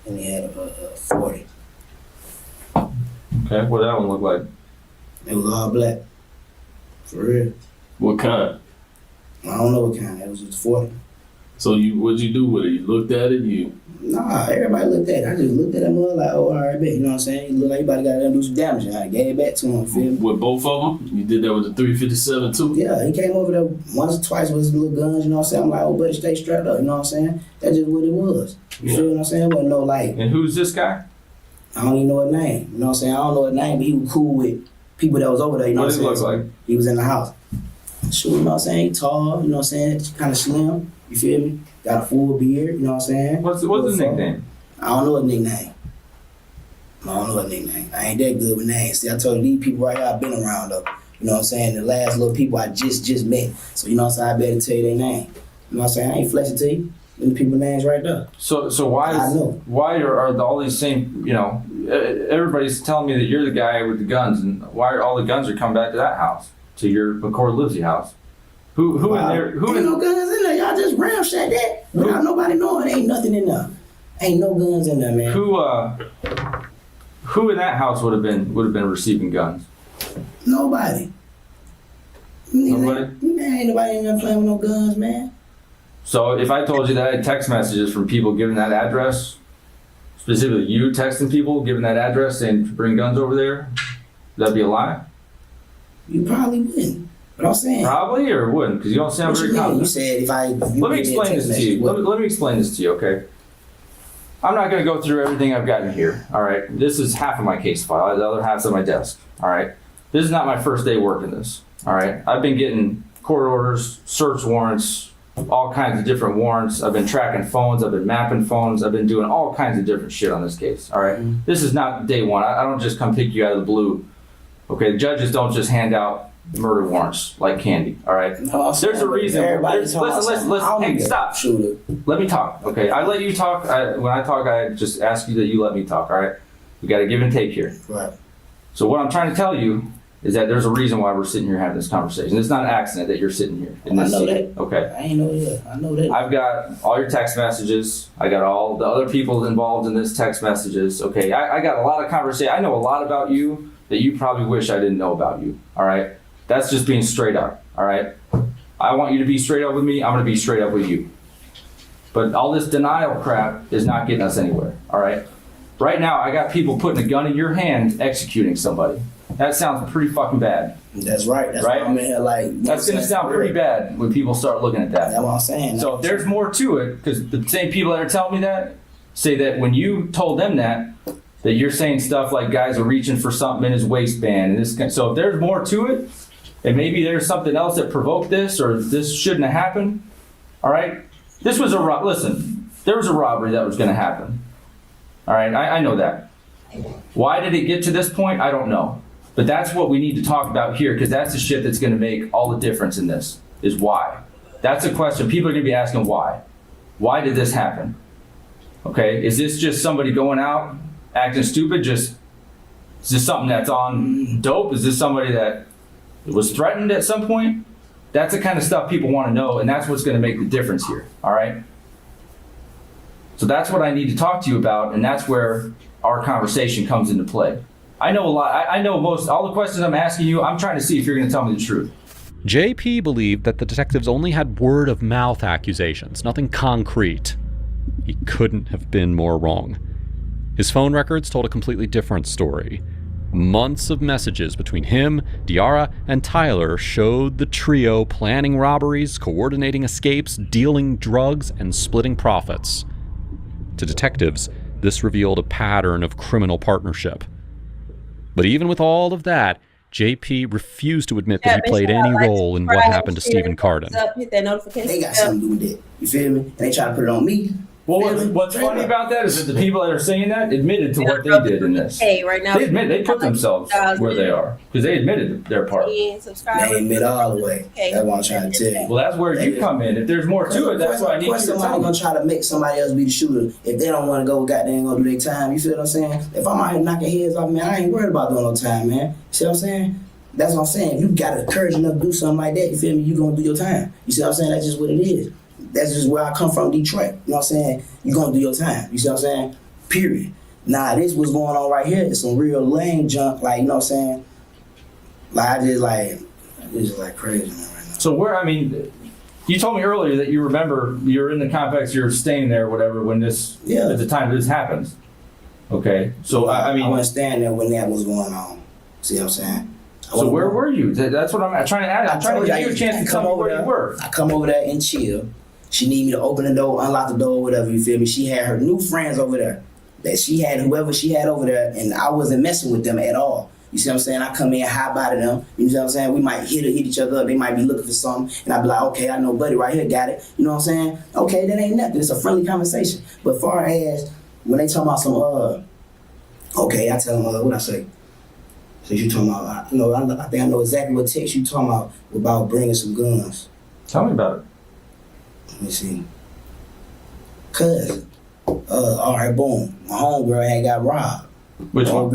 and he had a 40. Okay, what did that one look like? It was all black. For real. What kind? I don't know what kind. It was just 40. So what'd you do with it? You looked at it, Nah, everybody looked at it. I just looked at him like, oh, all right, bet. You know what I'm saying? He looked like everybody got to do some damage. And I gave it back to him, feel me? With both of them? You did that with the 357 too? Yeah, he came over there once or twice with his little guns, you know what I'm saying? I'm like, oh, buddy, stay strapped up, you know what I'm saying? That's just what it was. You feel what I'm saying? Wasn't no like. And who's this guy? I don't even know his name. You know what I'm saying? I don't know his name, but he was cool with people that was over there, you know what I'm saying? What does he look like? He was in the house. Sure, you know what I'm saying? He tall, you know what I'm saying? Kind of slim, you feel me? Got a full beard, you know what I'm saying? What's his nickname? I don't know his nickname. I ain't that good with names. See, I told you, these people right here I've been around though. You know what I'm saying? The last little people I just met. So, you know what I'm saying? I better tell you their name. You know what I'm saying? I ain't flexing to you. Them people's names right there. So why are all these same, you know, everybody's telling me that you're the guy with the guns, and why are all the guns are coming back to that house, to your McCord Livesey house? Who in there? Ain't no guns in there. Y'all just ramshacked that without nobody knowing. Ain't nothing in there. Ain't no guns in there, man. Who in that house would have been receiving guns? Nobody. Nobody? Man, ain't nobody in there playing with no guns, man. So if I told you that I had text messages from people giving that address, specifically you texting people giving that address saying to bring guns over there, would that be a lie? You probably wouldn't. But I'm saying probably or wouldn't, because you don't sound very confident. You said if let me explain this to you. Let me explain this to you, okay? I'm not going to go through everything I've gotten here, all right? This is half of my case file. The other half's on my desk, all right? This is not my first day working this, all right? I've been getting court orders, search warrants, all kinds of different warrants. I've been tracking phones. I've been mapping phones. I've been doing all kinds of different shit on this case, all right? Mm-hmm. This is not day one. I don't just come pick you out of the blue, okay? The judges don't just hand out murder warrants like candy, all right? No, there's a reason. Listen. Hey, stop. Shooter. Let me talk, okay? I let you talk. When I talk, I just ask you that you let me talk, all right? We got to give and take here. Right. So what I'm trying to tell you is that there's a reason why we're sitting here having this conversation. It's not an accident that you're sitting here in this seat. That. Okay. I ain't know that. I know that. I've got all your text messages. I got all the other people involved in this text messages. Okay. I got a lot of conversation. I know a lot about you that you probably wish I didn't know about you. All right. That's just being straight up. All right. I want you to be straight up with me. I'm going to be straight up with you. But all this denial crap is not getting us anywhere. All right. Right now, I got people putting a gun in your hand executing somebody. That sounds pretty fucking bad. That's right. That's right. I'm in here like. That's going to sound pretty bad when people start looking at that. That's what I'm saying. So if there's more to it, because the same people that are telling me that say that when you told them that you're saying stuff like guys are reaching for something in his waistband. And this. So if there's more to it, and maybe there's something else that provoked this, or this shouldn't have happened. All right. This was listen, there was a robbery that was going to happen. All right. I know that. Why did it get to this point? I don't know. But that's what we need to talk about here, because that's the shit that's going to make all the difference in this, is why. That's a question. People are going to be asking why. Why did this happen? Okay, is this just somebody going out, acting stupid? Is this something that's on dope? Is this somebody that was threatened at some point? That's the kind of stuff people want to know, and that's what's going to make the difference here, all right? So that's what I need to talk to you about, and that's where our conversation comes into play. I know a lot. I know all the questions I'm asking you, I'm trying to see if you're going to tell me the truth. JP believed that the detectives only had word-of-mouth accusations, nothing concrete. He couldn't have been more wrong. His phone records told a completely different story. Months of messages between him, Diarra, and Tyler showed the trio planning robberies, coordinating escapes, dealing drugs, and splitting profits. To detectives, this revealed a pattern of criminal partnership. But even with all of that, JP refused to admit that he played any role in what happened to Stephen Cardin. Hit that notification. They got something to do with that. You feel me? And they try to put it on me. Well, what's funny about that is that the people that are saying that admitted to what they did in this. Hey, right now They put themselves where they are because they admitted their part. They admit all the way. That's what I'm trying to tell you. Well, that's where you come in. If there's more to it, that's why I need you to somebody tell me. gonna try to make somebody else be the shooter if they don't want to go. Goddamn, gonna do their time. You feel what I'm saying? If I'm out here knocking heads off, man, I ain't worried about doing no time, man. See what I'm saying? That's what I'm saying. If you got the courage enough to do something like that, you feel me? You gonna do your time. You see what I'm saying? That's just what it is. That's just where I come from, Detroit. You know what I'm saying? You're gonna do your time. You see what I'm saying? Period. Nah, this what's going on right here. It's some real lame junk, like, you know what I'm saying? Like, I just like crazy, man, right now. So where, I mean, you told me earlier that you remember you're in the complex, you're staying there, whatever, when this, at the time this happens. Okay, so I mean. I wasn't standing there when that was going on. See what I'm saying? So where were you? That's what I'm trying to add. I'm trying to give you a chance to tell me where you were. I come over there and chill. She need me to open the door, unlock the door, whatever, you feel me? She had her new friends over there. That she had whoever she had over there, and I wasn't messing with them at all. You see what I'm saying? I come in, high by to them. You see what I'm saying? We might hit each other up. They might be looking for something. And I'd be like, okay, I know buddy right here got it. You know what I'm saying? Okay, that ain't nothing. It's a friendly conversation. But far as when they talk about some, okay, I tell them, what I say? So you talking about, you know, I think I know exactly what text you talking about bringing some guns. Tell me about it. Let me see. Cuz, all right, boom. My homegirl had got robbed. Which one? Old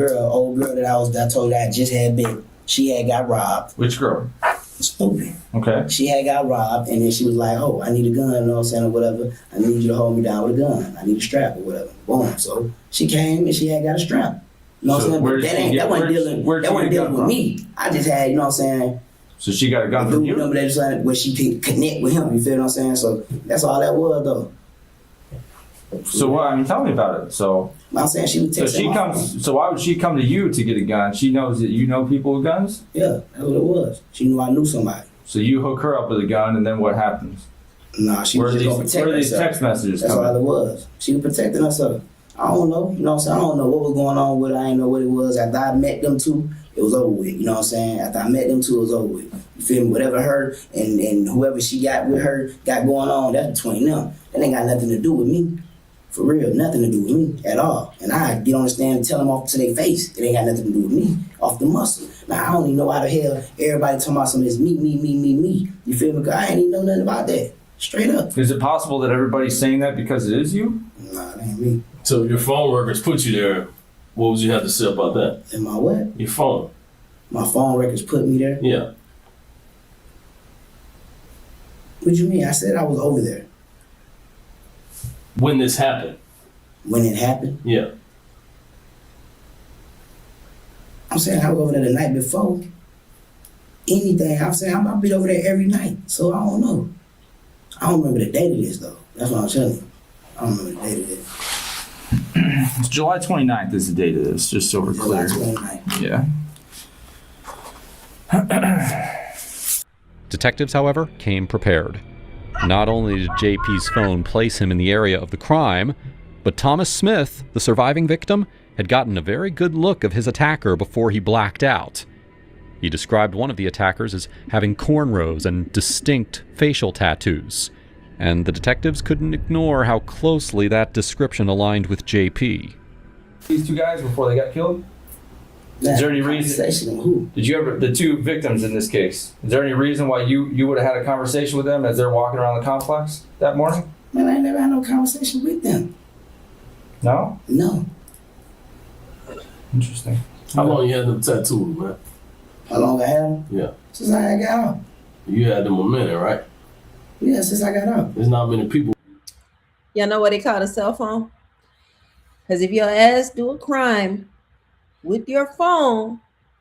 girl that I told that I just had been. She had got robbed. Which girl? Stupid. Okay. She had got robbed, and then she was like, oh, I need a gun, you know what I'm saying, or whatever. I need you to hold me down with a gun. I need a strap or whatever. Boom. So she came and she had got a strap. You know what I'm saying? But that wasn't dealing with me. I just had, you know what I'm saying? So she got a gun from you? Where she could connect with him, you feel what I'm saying? So that's all that was, though. So what? I mean, tell me about it. So I'm saying she would take. So why would she come to you to get a gun? She knows that you know people with guns. Yeah, that's what it was. She knew I knew somebody. So you hook her up with a gun, and then what happens? Nah, she was just gonna protect herself. Where are these text messages That's coming? all it was. She was protecting herself. I don't know. You know what I'm saying? I don't know what was going on with her. I didn't know what it was. After I met them two, it was over with. You know what I'm saying? After I met them two, it was over with. You feel me? Whatever her and whoever she got with her got going on, that's between them. That ain't got nothing to do with me. For real, nothing to do with me at all. And I get on the stand and tell them off to their face. It ain't got nothing to do with me. Off the muscle. Now, I don't even know how the hell everybody talking about something. It's me. You feel me? Because I ain't even know nothing about that. Straight up. Is it possible that everybody's saying that because it is you? Nah, it ain't me. So your phone records put you there. What would you have to say about that? And my what? Your phone. My phone records put me there? Yeah. What you mean? I said I was over there. When this happened? When it happened? Yeah. I'm saying I was over there the night before. Anything. I'm saying I'll be over there every night. So I don't know. I don't remember the date of this though. That's what I'm telling you. I don't remember the date of this. It's July 29th is the date of this, just so we're clear. July 29th. Yeah. Detectives, however, came prepared. Not only did JP's phone place him in the area of the crime, but Thomas Smith, the surviving victim, had gotten a very good look of his attacker before he blacked out. He described one of the attackers as having cornrows and distinct facial tattoos, and the detectives couldn't ignore how closely that description aligned with JP. These two guys before they got killed? Is there any reason? Who? Did you ever, the two victims in this case, is there any reason why you would have had a conversation with them as they're walking around the complex that morning? Man, I ain't never had no conversation with them. No? No. Interesting. How long you had them tattoos, man? How long I had them? Yeah. Since I got out. You had them a minute, right? Yeah, since I got out. There's not many people. Y'all know what they call a cell phone? Because if your ass do a crime with your phone,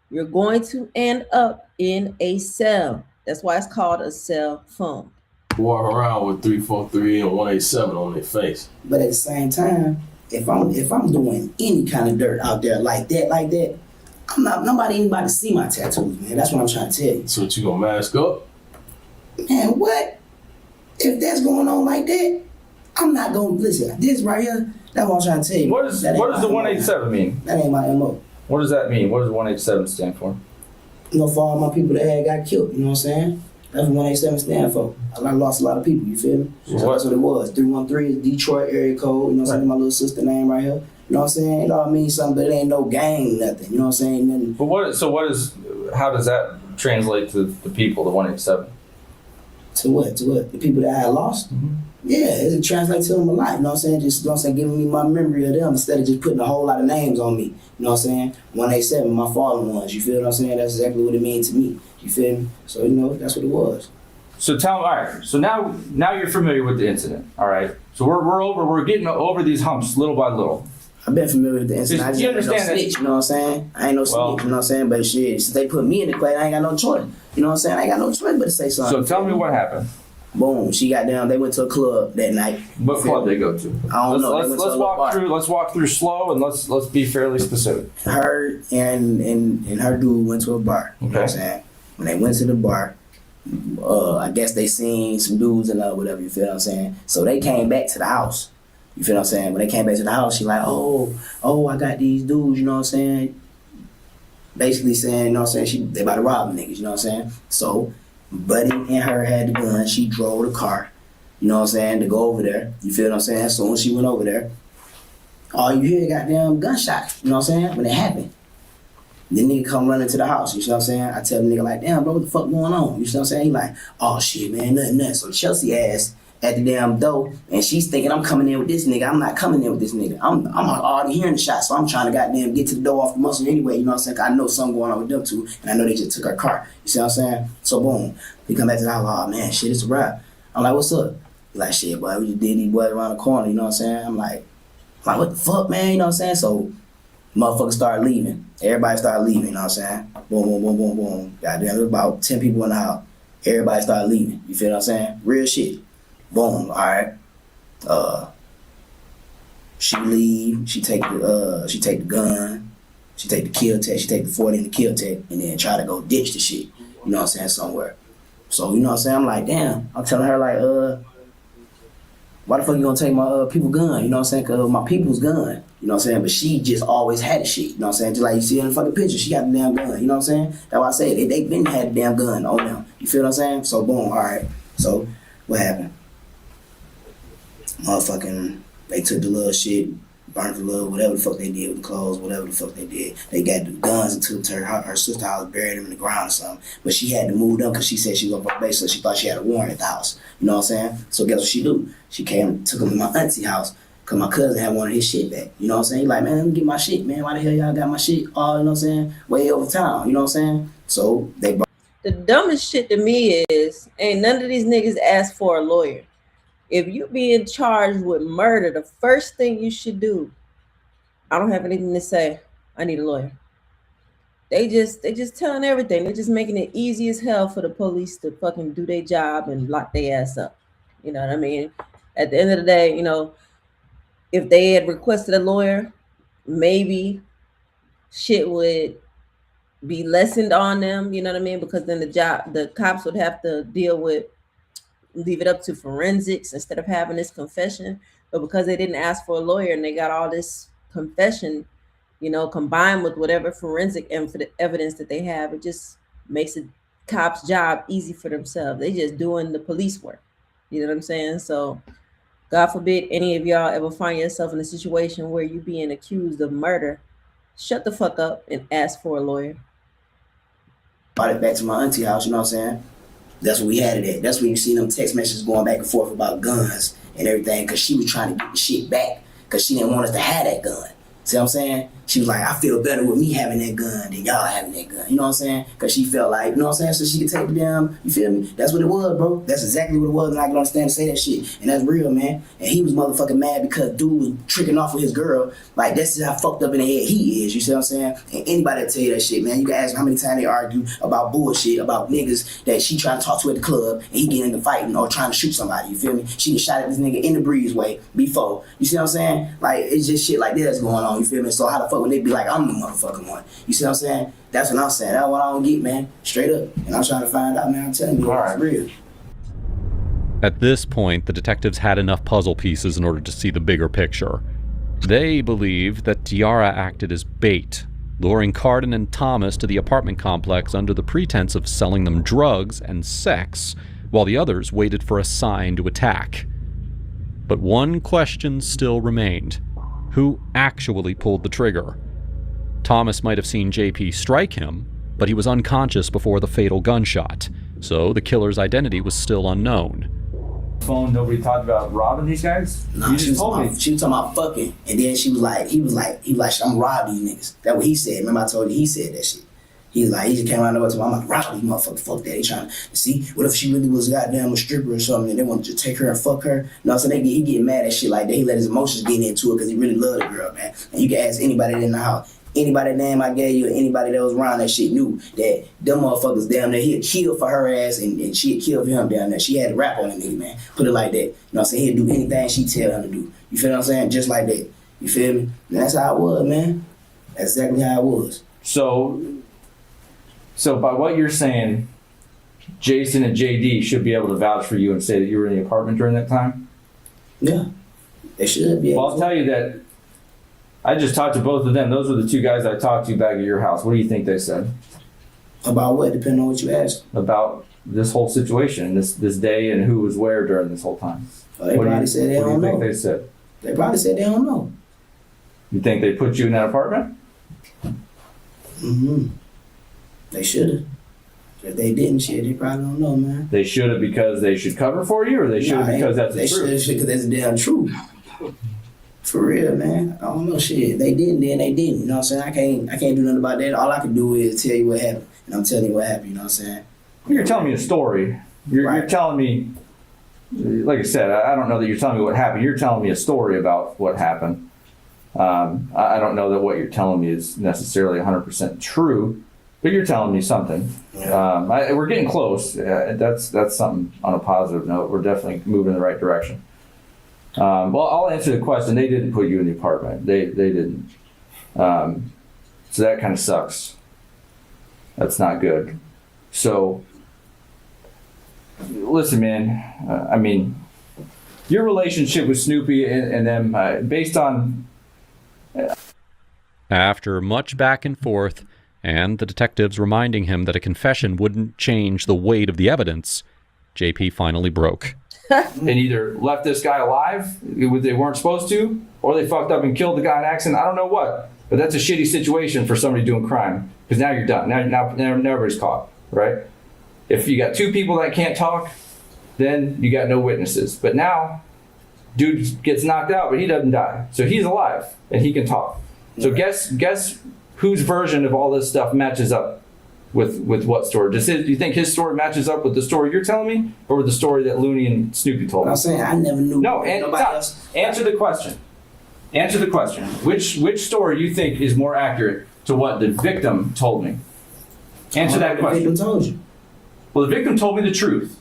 you're going to end up in a cell. That's why it's called a cell phone. Walk around with 343 and 187 on their face. But at the same time, if I'm doing any kind of dirt out there like that, I'm not anybody to see my tattoos, man. That's what I'm trying to tell you. So what, you gonna mask up? Man, what? If that's going on like that, I'm not gonna listen. This right here, that's what I'm trying to tell you. What does the 187 mean? That ain't my MO. What does that mean? What does 187 stand for? You know, for all my people that had got killed, you know what I'm saying? That's what 187 stand for. I lost a lot of people, you feel me? So that's what it was. 313 is Detroit area code, you know what I'm saying? My little sister name right here. You know what I'm saying? It all means something, but it ain't no gang, nothing. You know what I'm saying? Nothing. But how does that translate to the people, the 187? To what? The people that I had lost? Mm-hmm. Yeah, it translates to them a lot, you know what I'm saying? Just, you know what I'm saying, giving me my memory of them instead of just putting a whole lot of names on me. You know what I'm saying? 187, my fallen ones, you feel what I'm saying? That's exactly what it means to me. You feel me? So, you know, that's what it was. So all right, so now you're familiar with the incident, all right? So we're getting over these humps little by little. I've been familiar with the incident. I just you ain't no understand snitch, you know what I'm saying? I ain't no snitch, you know what I'm saying? But shit, since they put me in the play, I ain't got no choice. You know what I'm saying? I ain't got no choice but to say something. So tell me what happened. Boom, she got down. They went to a club that night. What club they go to? I don't know. Let's walk through slow and let's be fairly specific. Her and her dude went to a bar. You know what I'm saying? When they went to the bar, I guess they seen some dudes and whatever, you feel what I'm saying? So they came back to the house. You feel what I'm saying? When they came back to the house, she like, oh, I got these dudes, you know what I'm saying? Basically saying, you know what I'm saying, they about to rob niggas, you know what I'm saying? So Buddy and her had the gun. She drove the car, you know what I'm saying, to go over there. You feel what I'm saying? So when she went over there, all you hear goddamn gunshots, you know what I'm saying, when it happened. The nigga come running to the house, you know what I'm saying? I tell the nigga like, damn, bro, what the fuck going on? You know what I'm saying? He like, oh shit, man, nothing. So Chelsea ass at the damn door, and she's thinking I'm coming in with this nigga. I'm not coming in with this nigga. I'm already hearing the shot, so I'm trying to goddamn get to the door off the muscle anyway, you know what I'm saying? 'Cause I know something going on with them two, and I know they just took her car. You see what I'm saying? So boom, he come back to the house, oh man, shit, it's a wrap. I'm like, what's up? He like, shit, boy, we just did these boys around the corner, you know what I'm saying? I'm like, what the fuck, man, you know what I'm saying? So motherfuckers started leaving. Everybody started leaving, you know what I'm saying? Boom, boom, boom, boom, boom. Goddamn, there was about 10 people in the house. Everybody started leaving. You feel what I'm saying? Real shit. Boom, all right. She leave, she take the gun, she take the kill tech, she take the 40 and the kill tech, and then try to go ditch the shit, you know what I'm saying, somewhere. So, you know what I'm saying? I'm like, damn. I'm telling her like, why the fuck you gonna take my people's gun? You know what I'm saying? 'Cause my people's gun. You know what I'm saying? But she just always had the shit. You know what I'm saying? Just like you see in the fucking picture, she got the damn gun. You know what I'm saying? That's why I say they been had the damn gun on them. You feel what I'm saying? So boom, all right. So what happened? Motherfucking, they took the little shit, burnt the little whatever the fuck they did with the clothes, whatever the fuck they did. They got the guns and took to her sister's house, buried them in the ground or something. But she had to move them because she said she was on probation, so she thought she had a warrant at the house. You know what I'm saying? So guess what she do? She came, took them to my auntie house because my cousin had one of his shit back. You know what I'm saying? He like, man, let me get my shit, man. Why the hell y'all got my shit all, you know what I'm saying, way over town? You know what I'm saying? So they brought. The dumbest shit to me is, ain't none of these niggas asked for a lawyer. If you being charged with murder, the first thing you should do, I don't have anything to say, I need a lawyer. They just telling everything. They're just making it easy as hell for the police to fucking do their job and lock their ass up. You know what I mean? At the end of the day, you know, if they had requested a lawyer, maybe shit would be lessened on them, you know what I mean? Because then the cops would have to leave it up to forensics instead of having this confession. But because they didn't ask for a lawyer and they got all this confession, you know, combined with whatever forensic evidence that they have, it just makes the cops' job easy for themselves. They just doing the police work. You know what I'm saying? So God forbid any of y'all ever find yourself in a situation where you being accused of murder, shut the fuck up and ask for a lawyer. Brought it back to my auntie house, you know what I'm saying? That's where we had it at. That's where you see them text messages going back and forth about guns and everything, because she was trying to get the shit back because she didn't want us to have that gun. See what I'm saying? She was like, I feel better with me having that gun than y'all having that gun. You know what I'm saying? Because she felt like, you know what I'm saying? So she could take the damn, you feel me? That's what it was, bro. That's exactly what it was, and I can understand to say that shit. And that's real, man. And he was motherfucking mad because dude was tricking off with his girl. Like, that's how fucked up in the head he is. You see what I'm saying? And anybody that tell you that shit, man, you can ask them how many times they argue about bullshit, about niggas that she trying to talk to at the club, and he getting into fighting or trying to shoot somebody. You feel me? She just shot at this nigga in the breezeway before. You see what I'm saying? Like, it's just shit like that that's going on. You feel me? So how the fuck would they be like, I'm the motherfucking one? You see what I'm saying? That's what I'm saying. That's what I don't get, man. Straight up. And I'm trying to find out, man. I'm telling you, it's real. At this point, the detectives had enough puzzle pieces in order to see the bigger picture. They believed that Tiara acted as bait luring Cardin and Thomas to the apartment complex under the pretense of selling them drugs and sex, while the others waited for a sign to attack. But one question still remained. Who actually pulled the trigger? Thomas might have seen JP strike him, but he was unconscious before the fatal gunshot, so the killer's identity was still unknown. Phone, nobody talked about robbing these guys? No, she was talking about fucking, and then he was like, I'm robbing these niggas. That's what he said. Remember I told you he said that shit. He just came around the door to me, I'm like, rob these motherfuckers, fuck that. They trying to see, what if she really was goddamn a stripper or something and they wanted to take her and fuck her? No, so he get mad at shit like that. He let his emotions get into it because he really loved the girl, man. And you can ask anybody in the house. Anybody name I gave you, or anybody that was around that shit knew that them motherfuckers down there, he'd kill for her ass and she'd kill for him down there. She had to rap on the nigga, man. Put it like that. You know what I'm saying? He'd do anything she tell him to do. You feel what I'm saying? Just like that. You feel me? And that's how it was, man. That's exactly how it was. So by what you're saying, Jason and JD should be able to vouch for you and say that you were in the apartment during that time? Yeah. They should be able Well, I'll tell you that I just talked to both of them. Those were the two guys I talked to back at your house. What do you think they said? About what? Depending on what you ask. About this whole situation, this day, and who was where during this whole time. Oh, they probably said they don't know. What do you think they said? They probably said they don't know. You think they put you in that apartment? Mm-hmm. They should have. If they didn't, shit, they probably don't know, man. They should have because they should cover for you, or they should have because that's the truth? They should because that's the damn truth. For real, man. I don't know, shit. They didn't, then they didn't. You know what I'm saying? I can't do nothing about that. All I can do is tell you what happened. And I'm telling you what happened, you know what I'm saying? You're telling me a story. You're telling me, like I said, I don't know that you're telling me what happened. You're telling me a story about what happened. I don't know that what you're telling me is necessarily 100% true, but you're telling me something. Yeah. We're getting close. That's something on a positive note. We're definitely moving in the right direction. Well, I'll answer the question. They didn't put you in the apartment. They didn't. So that kind of sucks. That's not good. So, listen, man. I mean, your relationship with Snoopy and them, based on... After much back and forth, and the detectives reminding him that a confession wouldn't change the weight of the evidence, JP finally broke. And either left this guy alive, they weren't supposed to, or they fucked up and killed the guy in accident. I don't know what, but that's a shitty situation for somebody doing crime, because now you're done. Now everybody's caught, right? If you got two people that can't talk, then you got no witnesses. But now, dude gets knocked out, but he doesn't die. So he's alive, and he can talk. So guess whose version of all this stuff matches up with what story? Do you think his story matches up with the story you're telling me, or with the story that Looney and Snoopy told me? I'm saying I never knew. No, answer the question. Answer the question. Which story you think is more accurate to what the victim told me? Answer that question. The victim told you. Well, the victim told me the truth.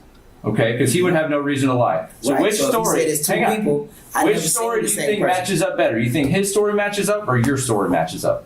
Okay, because he would have no reason to lie. So right, which so story? Hang on. Which story do you think matches up better? You think his story matches up, or your story matches up?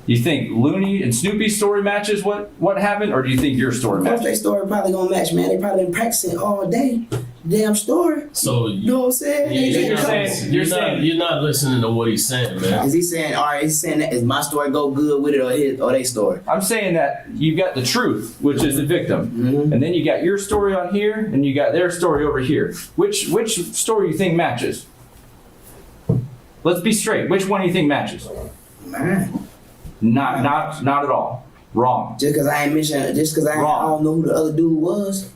You think Looney and Snoopy's story matches what happened, or do you think your story matches? Their story probably gonna match, man. They probably been practicing all day. Damn story. So you know what I'm saying? You're not listening to what he's saying, man. Is he saying, all right, is he saying that is my story go good with it, or their story? I'm saying that you got the truth, which is the victim, and then you got your story on here, and you got their story over here. Which story you think matches? Let's be straight. Which one do you think matches? Man. Not at all. Wrong. Just because I don't know who the other dude was.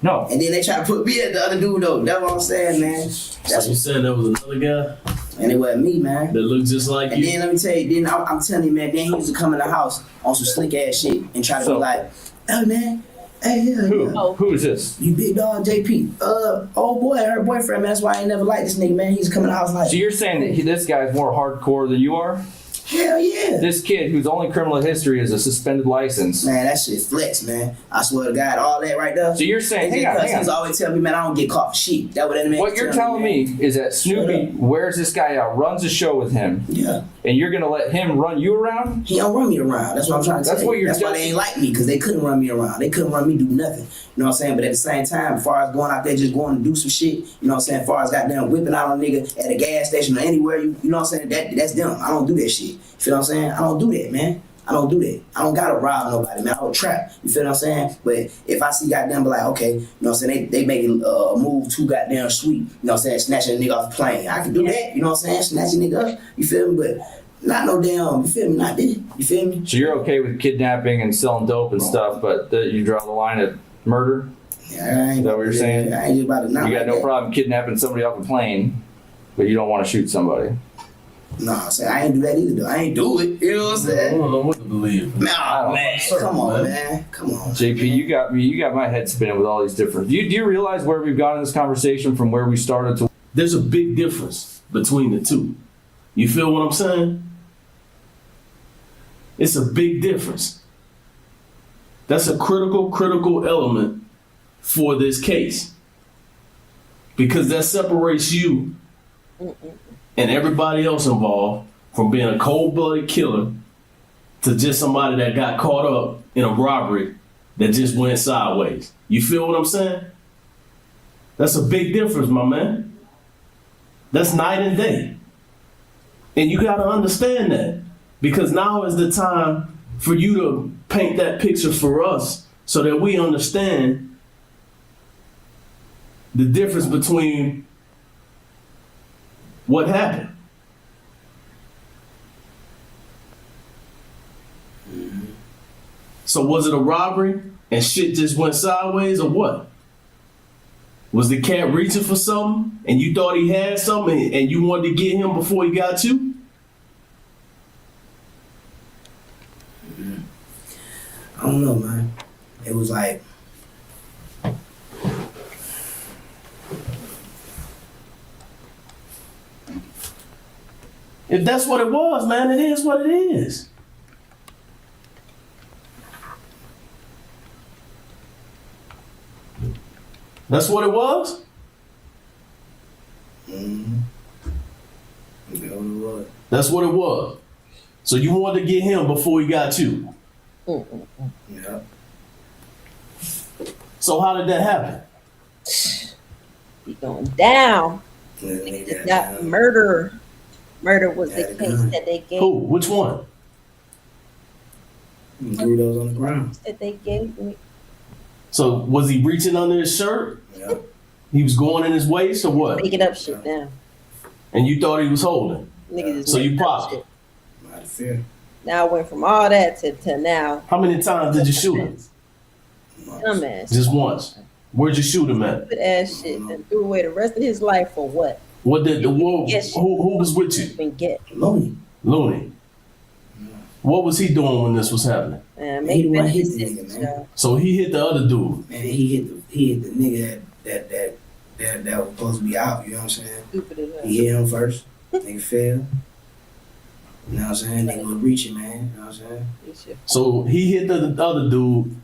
No. And then they try to put me at the other dude though. That's what I'm saying, man. So you saying there was another guy? And it wasn't me, man. That looked just like you? And then let me tell you, I'm telling you, man, then he used to come in the house on some slick ass shit and try to be like, oh man, hey, who is this? You big dog JP. Old boy, her boyfriend, man. That's why I ain't never liked this nigga, man. He used to come in the house like. So you're saying that this guy's more hardcore than you are? Hell yeah. This kid whose only criminal history is a suspended license. Man, that shit flex, man. I swear to God, all that right there. So you're saying, hang on. He's always telling me, man, I don't get caught for shit. That what that means. What you're telling me is that Snoopy wears this guy out, runs a show with him. Yeah. And you're gonna let him run you around? He don't run me around. That's what I'm trying to tell you. That's why they ain't like me, because they couldn't run me around. They couldn't run me do nothing. You know what I'm saying? But at the same time, as far as going out there just going to do some shit, you know what I'm saying? As far as goddamn whipping out on a nigga at a gas station or anywhere, you know what I'm saying? That's them. I don't do that shit. You feel what I'm saying? I don't do that, man. I don't do that. I don't gotta rob nobody, man. I don't trap. You feel what I'm saying? But if I see goddamn, be like, okay, you know what I'm saying? They making a move too goddamn sweet. You know what I'm saying? Snatching a nigga off the plane. I can do that. You know what I'm saying? Snatch a nigga up. You feel me? But not no damn. You feel me? Not this. You feel me? So you're okay with kidnapping and selling dope and stuff, but you draw the line at murder? Yeah, Is that what you're saying? I ain't just about to not. You got no problem kidnapping somebody off a plane, but you don't want to shoot somebody. Nah, I ain't do that either though. I ain't do it. You know what I'm saying? I don't know what to believe. Nah, man. Come on, man. Come on. JP, you got my head spinning with all these different. Do you realize where we've gotten this conversation from where we started to? There's a big difference between the two. You feel what I'm saying? It's a big difference. That's a critical element for this case. Because that separates you and everybody else involved from being a cold-blooded killer to just somebody that got caught up in a robbery that just went sideways. You feel what I'm saying? That's a big difference, my man. That's night and day. And you gotta understand that, because now is the time for you to paint that picture for us so that we understand the difference between what happened. So was it a robbery and shit just went sideways, or what? Was the cat reaching for something and you thought he had something and you wanted to get him before he got you? I don't know, man. It was like, If that's what it was, man, it is what it is. That's what it was? That's what it was. So you wanted to get him before he got you? yeah. So how did that happen? He going down. Nigga Just got murder. Murder was the Got it case done. that they gave. Who? Which one? Threw those on the ground. That they gave me. So was he reaching under his shirt? Yeah. He was going in his waist or what? Making up shit now. And you thought he was holding? Niggas just So you making up popped. shit. Out of fear. Now I went from all that to now. How many times did you shoot him? Dumbass. Just once. Where'd you shoot him at? Stupid ass shit and threw away the rest of his life for what? What did who Yes. was with you? Even get. Looney. Looney. What was he doing when this was happening? Man, He make the one better hit the decisions, nigga, man. y'all. So he hit the other dude. Man, he hit the nigga that was supposed to be out, you know what I'm saying? Stupid as hell. He hit him first. Nigga fell. You know what I'm saying? Nigga was reaching, man. You know what I'm saying? This shit. So he hit the other dude,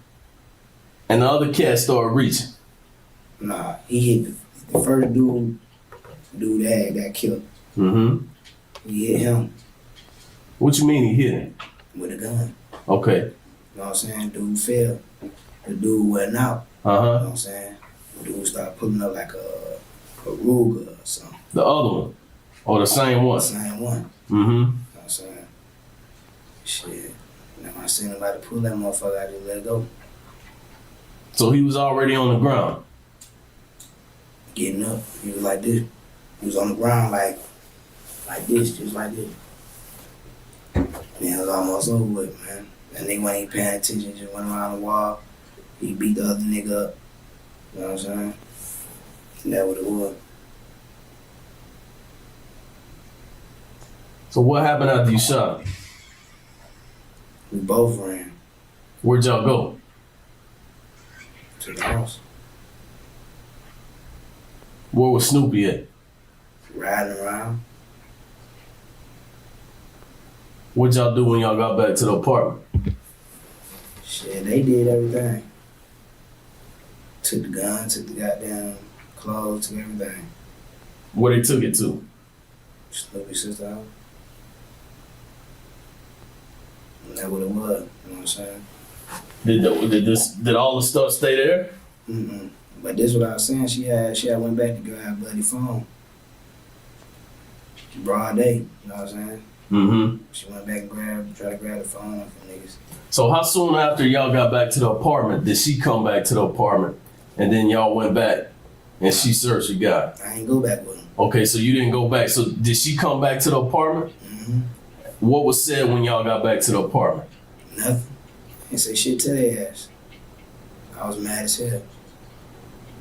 and the other cat started reaching. Nah, he hit the first dude that got killed. Mm-hmm. He hit him What you mean he hit him? with a gun. Okay. You know what I'm saying? Dude fell. The dude went out. You know Uh-huh. what I'm saying? The dude started pulling up like a Ruger or something. The other one. Or the same one. Same one. Mm-hmm. You know what I'm saying? Shit. Now I seen somebody pull that motherfucker, I just let go. So he was already on the ground. Getting up. He was like this. He was on the ground like this, just like this. Man, it was almost over with, man. And they wasn't even paying attention, just went around the wall. He beat the other nigga up. You know what I'm saying? And that's what it was. So what happened after you shot him? We both ran Where'd y'all go? to the house, Where was Snoopy at? riding around. What'd y'all do when y'all got back to the apartment? Shit, they did everything. Took the gun, took the goddamn clothes, took everything. Where they took it to? Snoopy's sister house. And that's what it was, you know what I'm saying? Did all the stuff stay there? Mm-mm. But this is what I was saying, she had went back to grab Buddy phone. Broad day, you know what I'm saying? Mm-hmm. She went back and tried to grab the phone from niggas. So how soon after y'all got back to the apartment did she come back to the apartment, and then y'all went back and she searched you guys? I ain't go back with him. Okay, so you didn't go back. So did she come back to the apartment? Mm-hmm. What was said when y'all got back to the apartment? Nothing. Didn't say shit to their ass. I was mad as hell.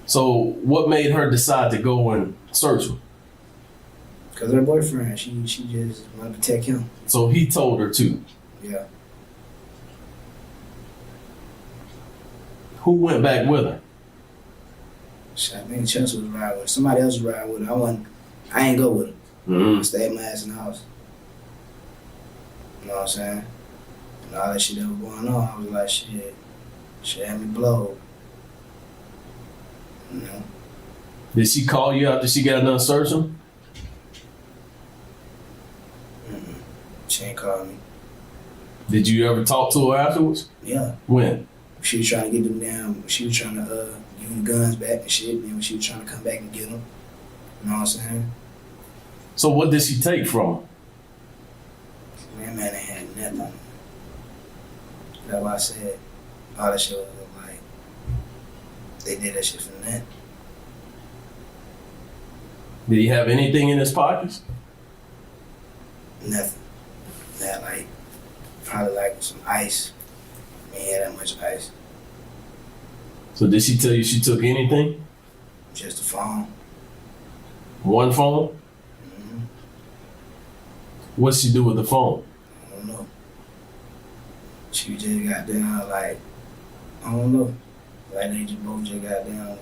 So what made her decide to go and search him? Cause her boyfriend, she just wanted to protect him. So he told her to. Yeah. Who went back with her? Shit, I think Chelsea was riding with her. Somebody else was riding with her. I ain't go with her. Mm-hmm. I stayed my ass in the house. You know what I'm saying? And all that shit that was going on, I was like, shit had me blowed. You know? Did she call you after she got done searching? She ain't called me. Did you ever talk to her afterwards? Yeah. When? She was trying to get them down. She was trying to give them guns back and shit. And she was trying to come back and get them. You know what I'm saying? So what did she take from her? Man, they had nothing. That's why I said all that shit was like, they did that shit for nothing. Did he have anything in his pockets? Nothing. That like, probably like some ice. He ain't had that much ice. So did she tell you she took anything? Just a phone. One phone? Mm-hmm. What'd she do with the phone? I don't know. She just got down like, I don't know. Like they just both just got down.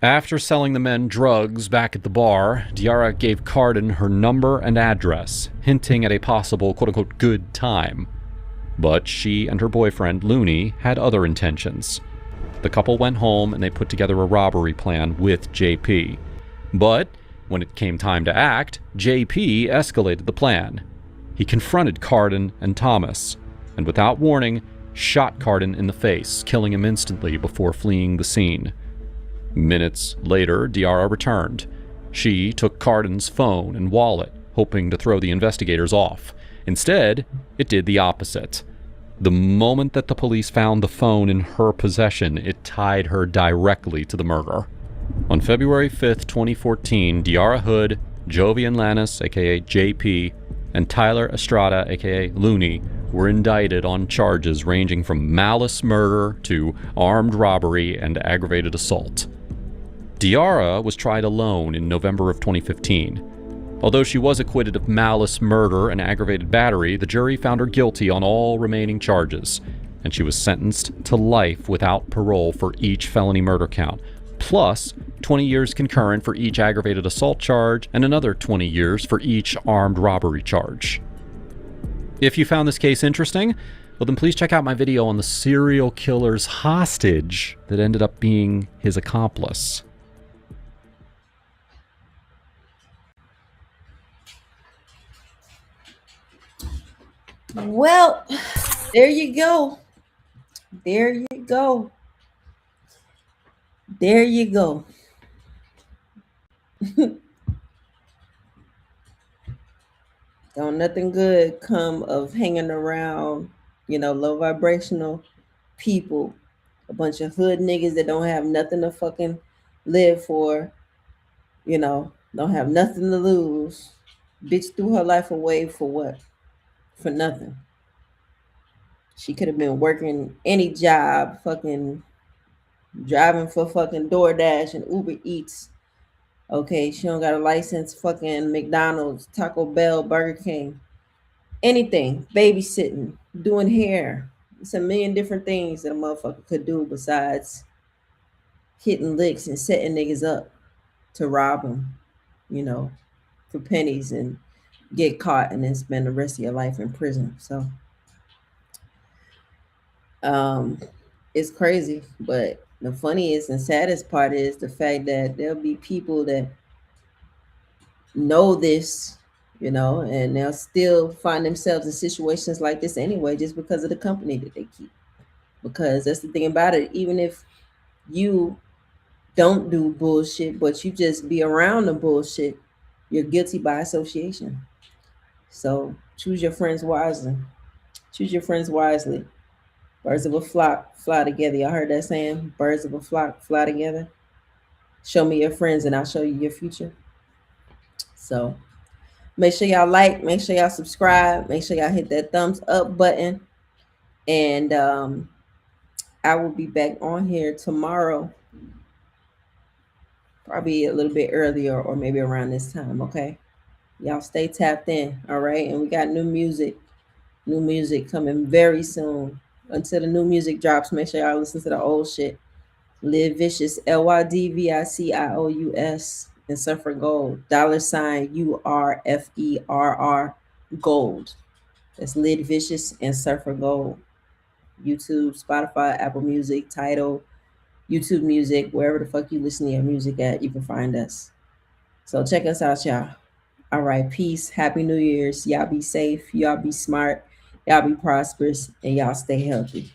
After selling the men drugs back at the bar, Diarra gave Carden her number and address, hinting at a possible quote-unquote good time. But she and her boyfriend, Looney, had other intentions. The couple went home and they put together a robbery plan with JP. But when it came time to act, JP escalated the plan. He confronted Carden and Thomas, and without warning, shot Carden in the face, killing him instantly before fleeing the scene. Minutes later, Diarra returned. She took Carden's phone and wallet, hoping to throw the investigators off. Instead, it did the opposite. The moment that the police found the phone in her possession, it tied her directly to the murder. On February 5th, 2014, Diarra Hood, Jovian Lannis, aka JP, and Tyler Estrada, aka Looney, were indicted on charges ranging from malice murder to armed robbery and aggravated assault. Diarra was tried alone in November of 2015. Although she was acquitted of malice murder and aggravated battery, the jury found her guilty on all remaining charges, and she was sentenced to life without parole for each felony murder count, plus 20 years concurrent for each aggravated assault charge and another 20 years for each armed robbery charge. If you found this case interesting, well then please check out my video on the serial killer's hostage that ended up being his accomplice. Well, there you go. There you go. There you go. Don't nothing good come of hanging around, low vibrational people, a bunch of hood niggas that don't have nothing to fucking live for, don't have nothing to lose. Bitch threw her life away for what? For nothing. She could have been working any job, fucking driving for fucking DoorDash and Uber Eats. Okay, she don't got a license, fucking McDonald's, Taco Bell, Burger King, anything, babysitting, doing hair. It's a million different things that a motherfucker could do besides hitting licks and setting niggas up to rob them, for pennies and get caught and then spend the rest of your life in prison. So it's crazy, but the funniest and saddest part is the fact that there'll be people that know this, and they'll still find themselves in situations like this anyway, just because of the company that they keep. Because that's the thing about it. Even if you don't do bullshit, but you just be around the bullshit, you're guilty by association. So choose your friends wisely. Choose your friends wisely. Birds of a flock fly together. Y'all heard that saying? Birds of a flock fly together. Show me your friends and I'll show you your future. So make sure y'all like, make sure y'all subscribe, make sure y'all hit that thumbs up button. And I will be back on here tomorrow, probably a little bit earlier or maybe around this time. Okay. Y'all stay tapped in. All right. And we got new music coming very soon. Until the new music drops, make sure y'all listen to the old shit. Live Vicious, LYD Vicious, and Surfer Gold. $URFERR Gold. That's Lid Vicious and Surfer Gold. YouTube, Spotify, Apple Music, Tidal, YouTube Music, wherever the fuck you listen to your music at, you can find us. So check us out, y'all. All right, peace. Happy New Year's. Y'all be safe. Y'all be smart. Y'all be prosperous. And y'all stay healthy.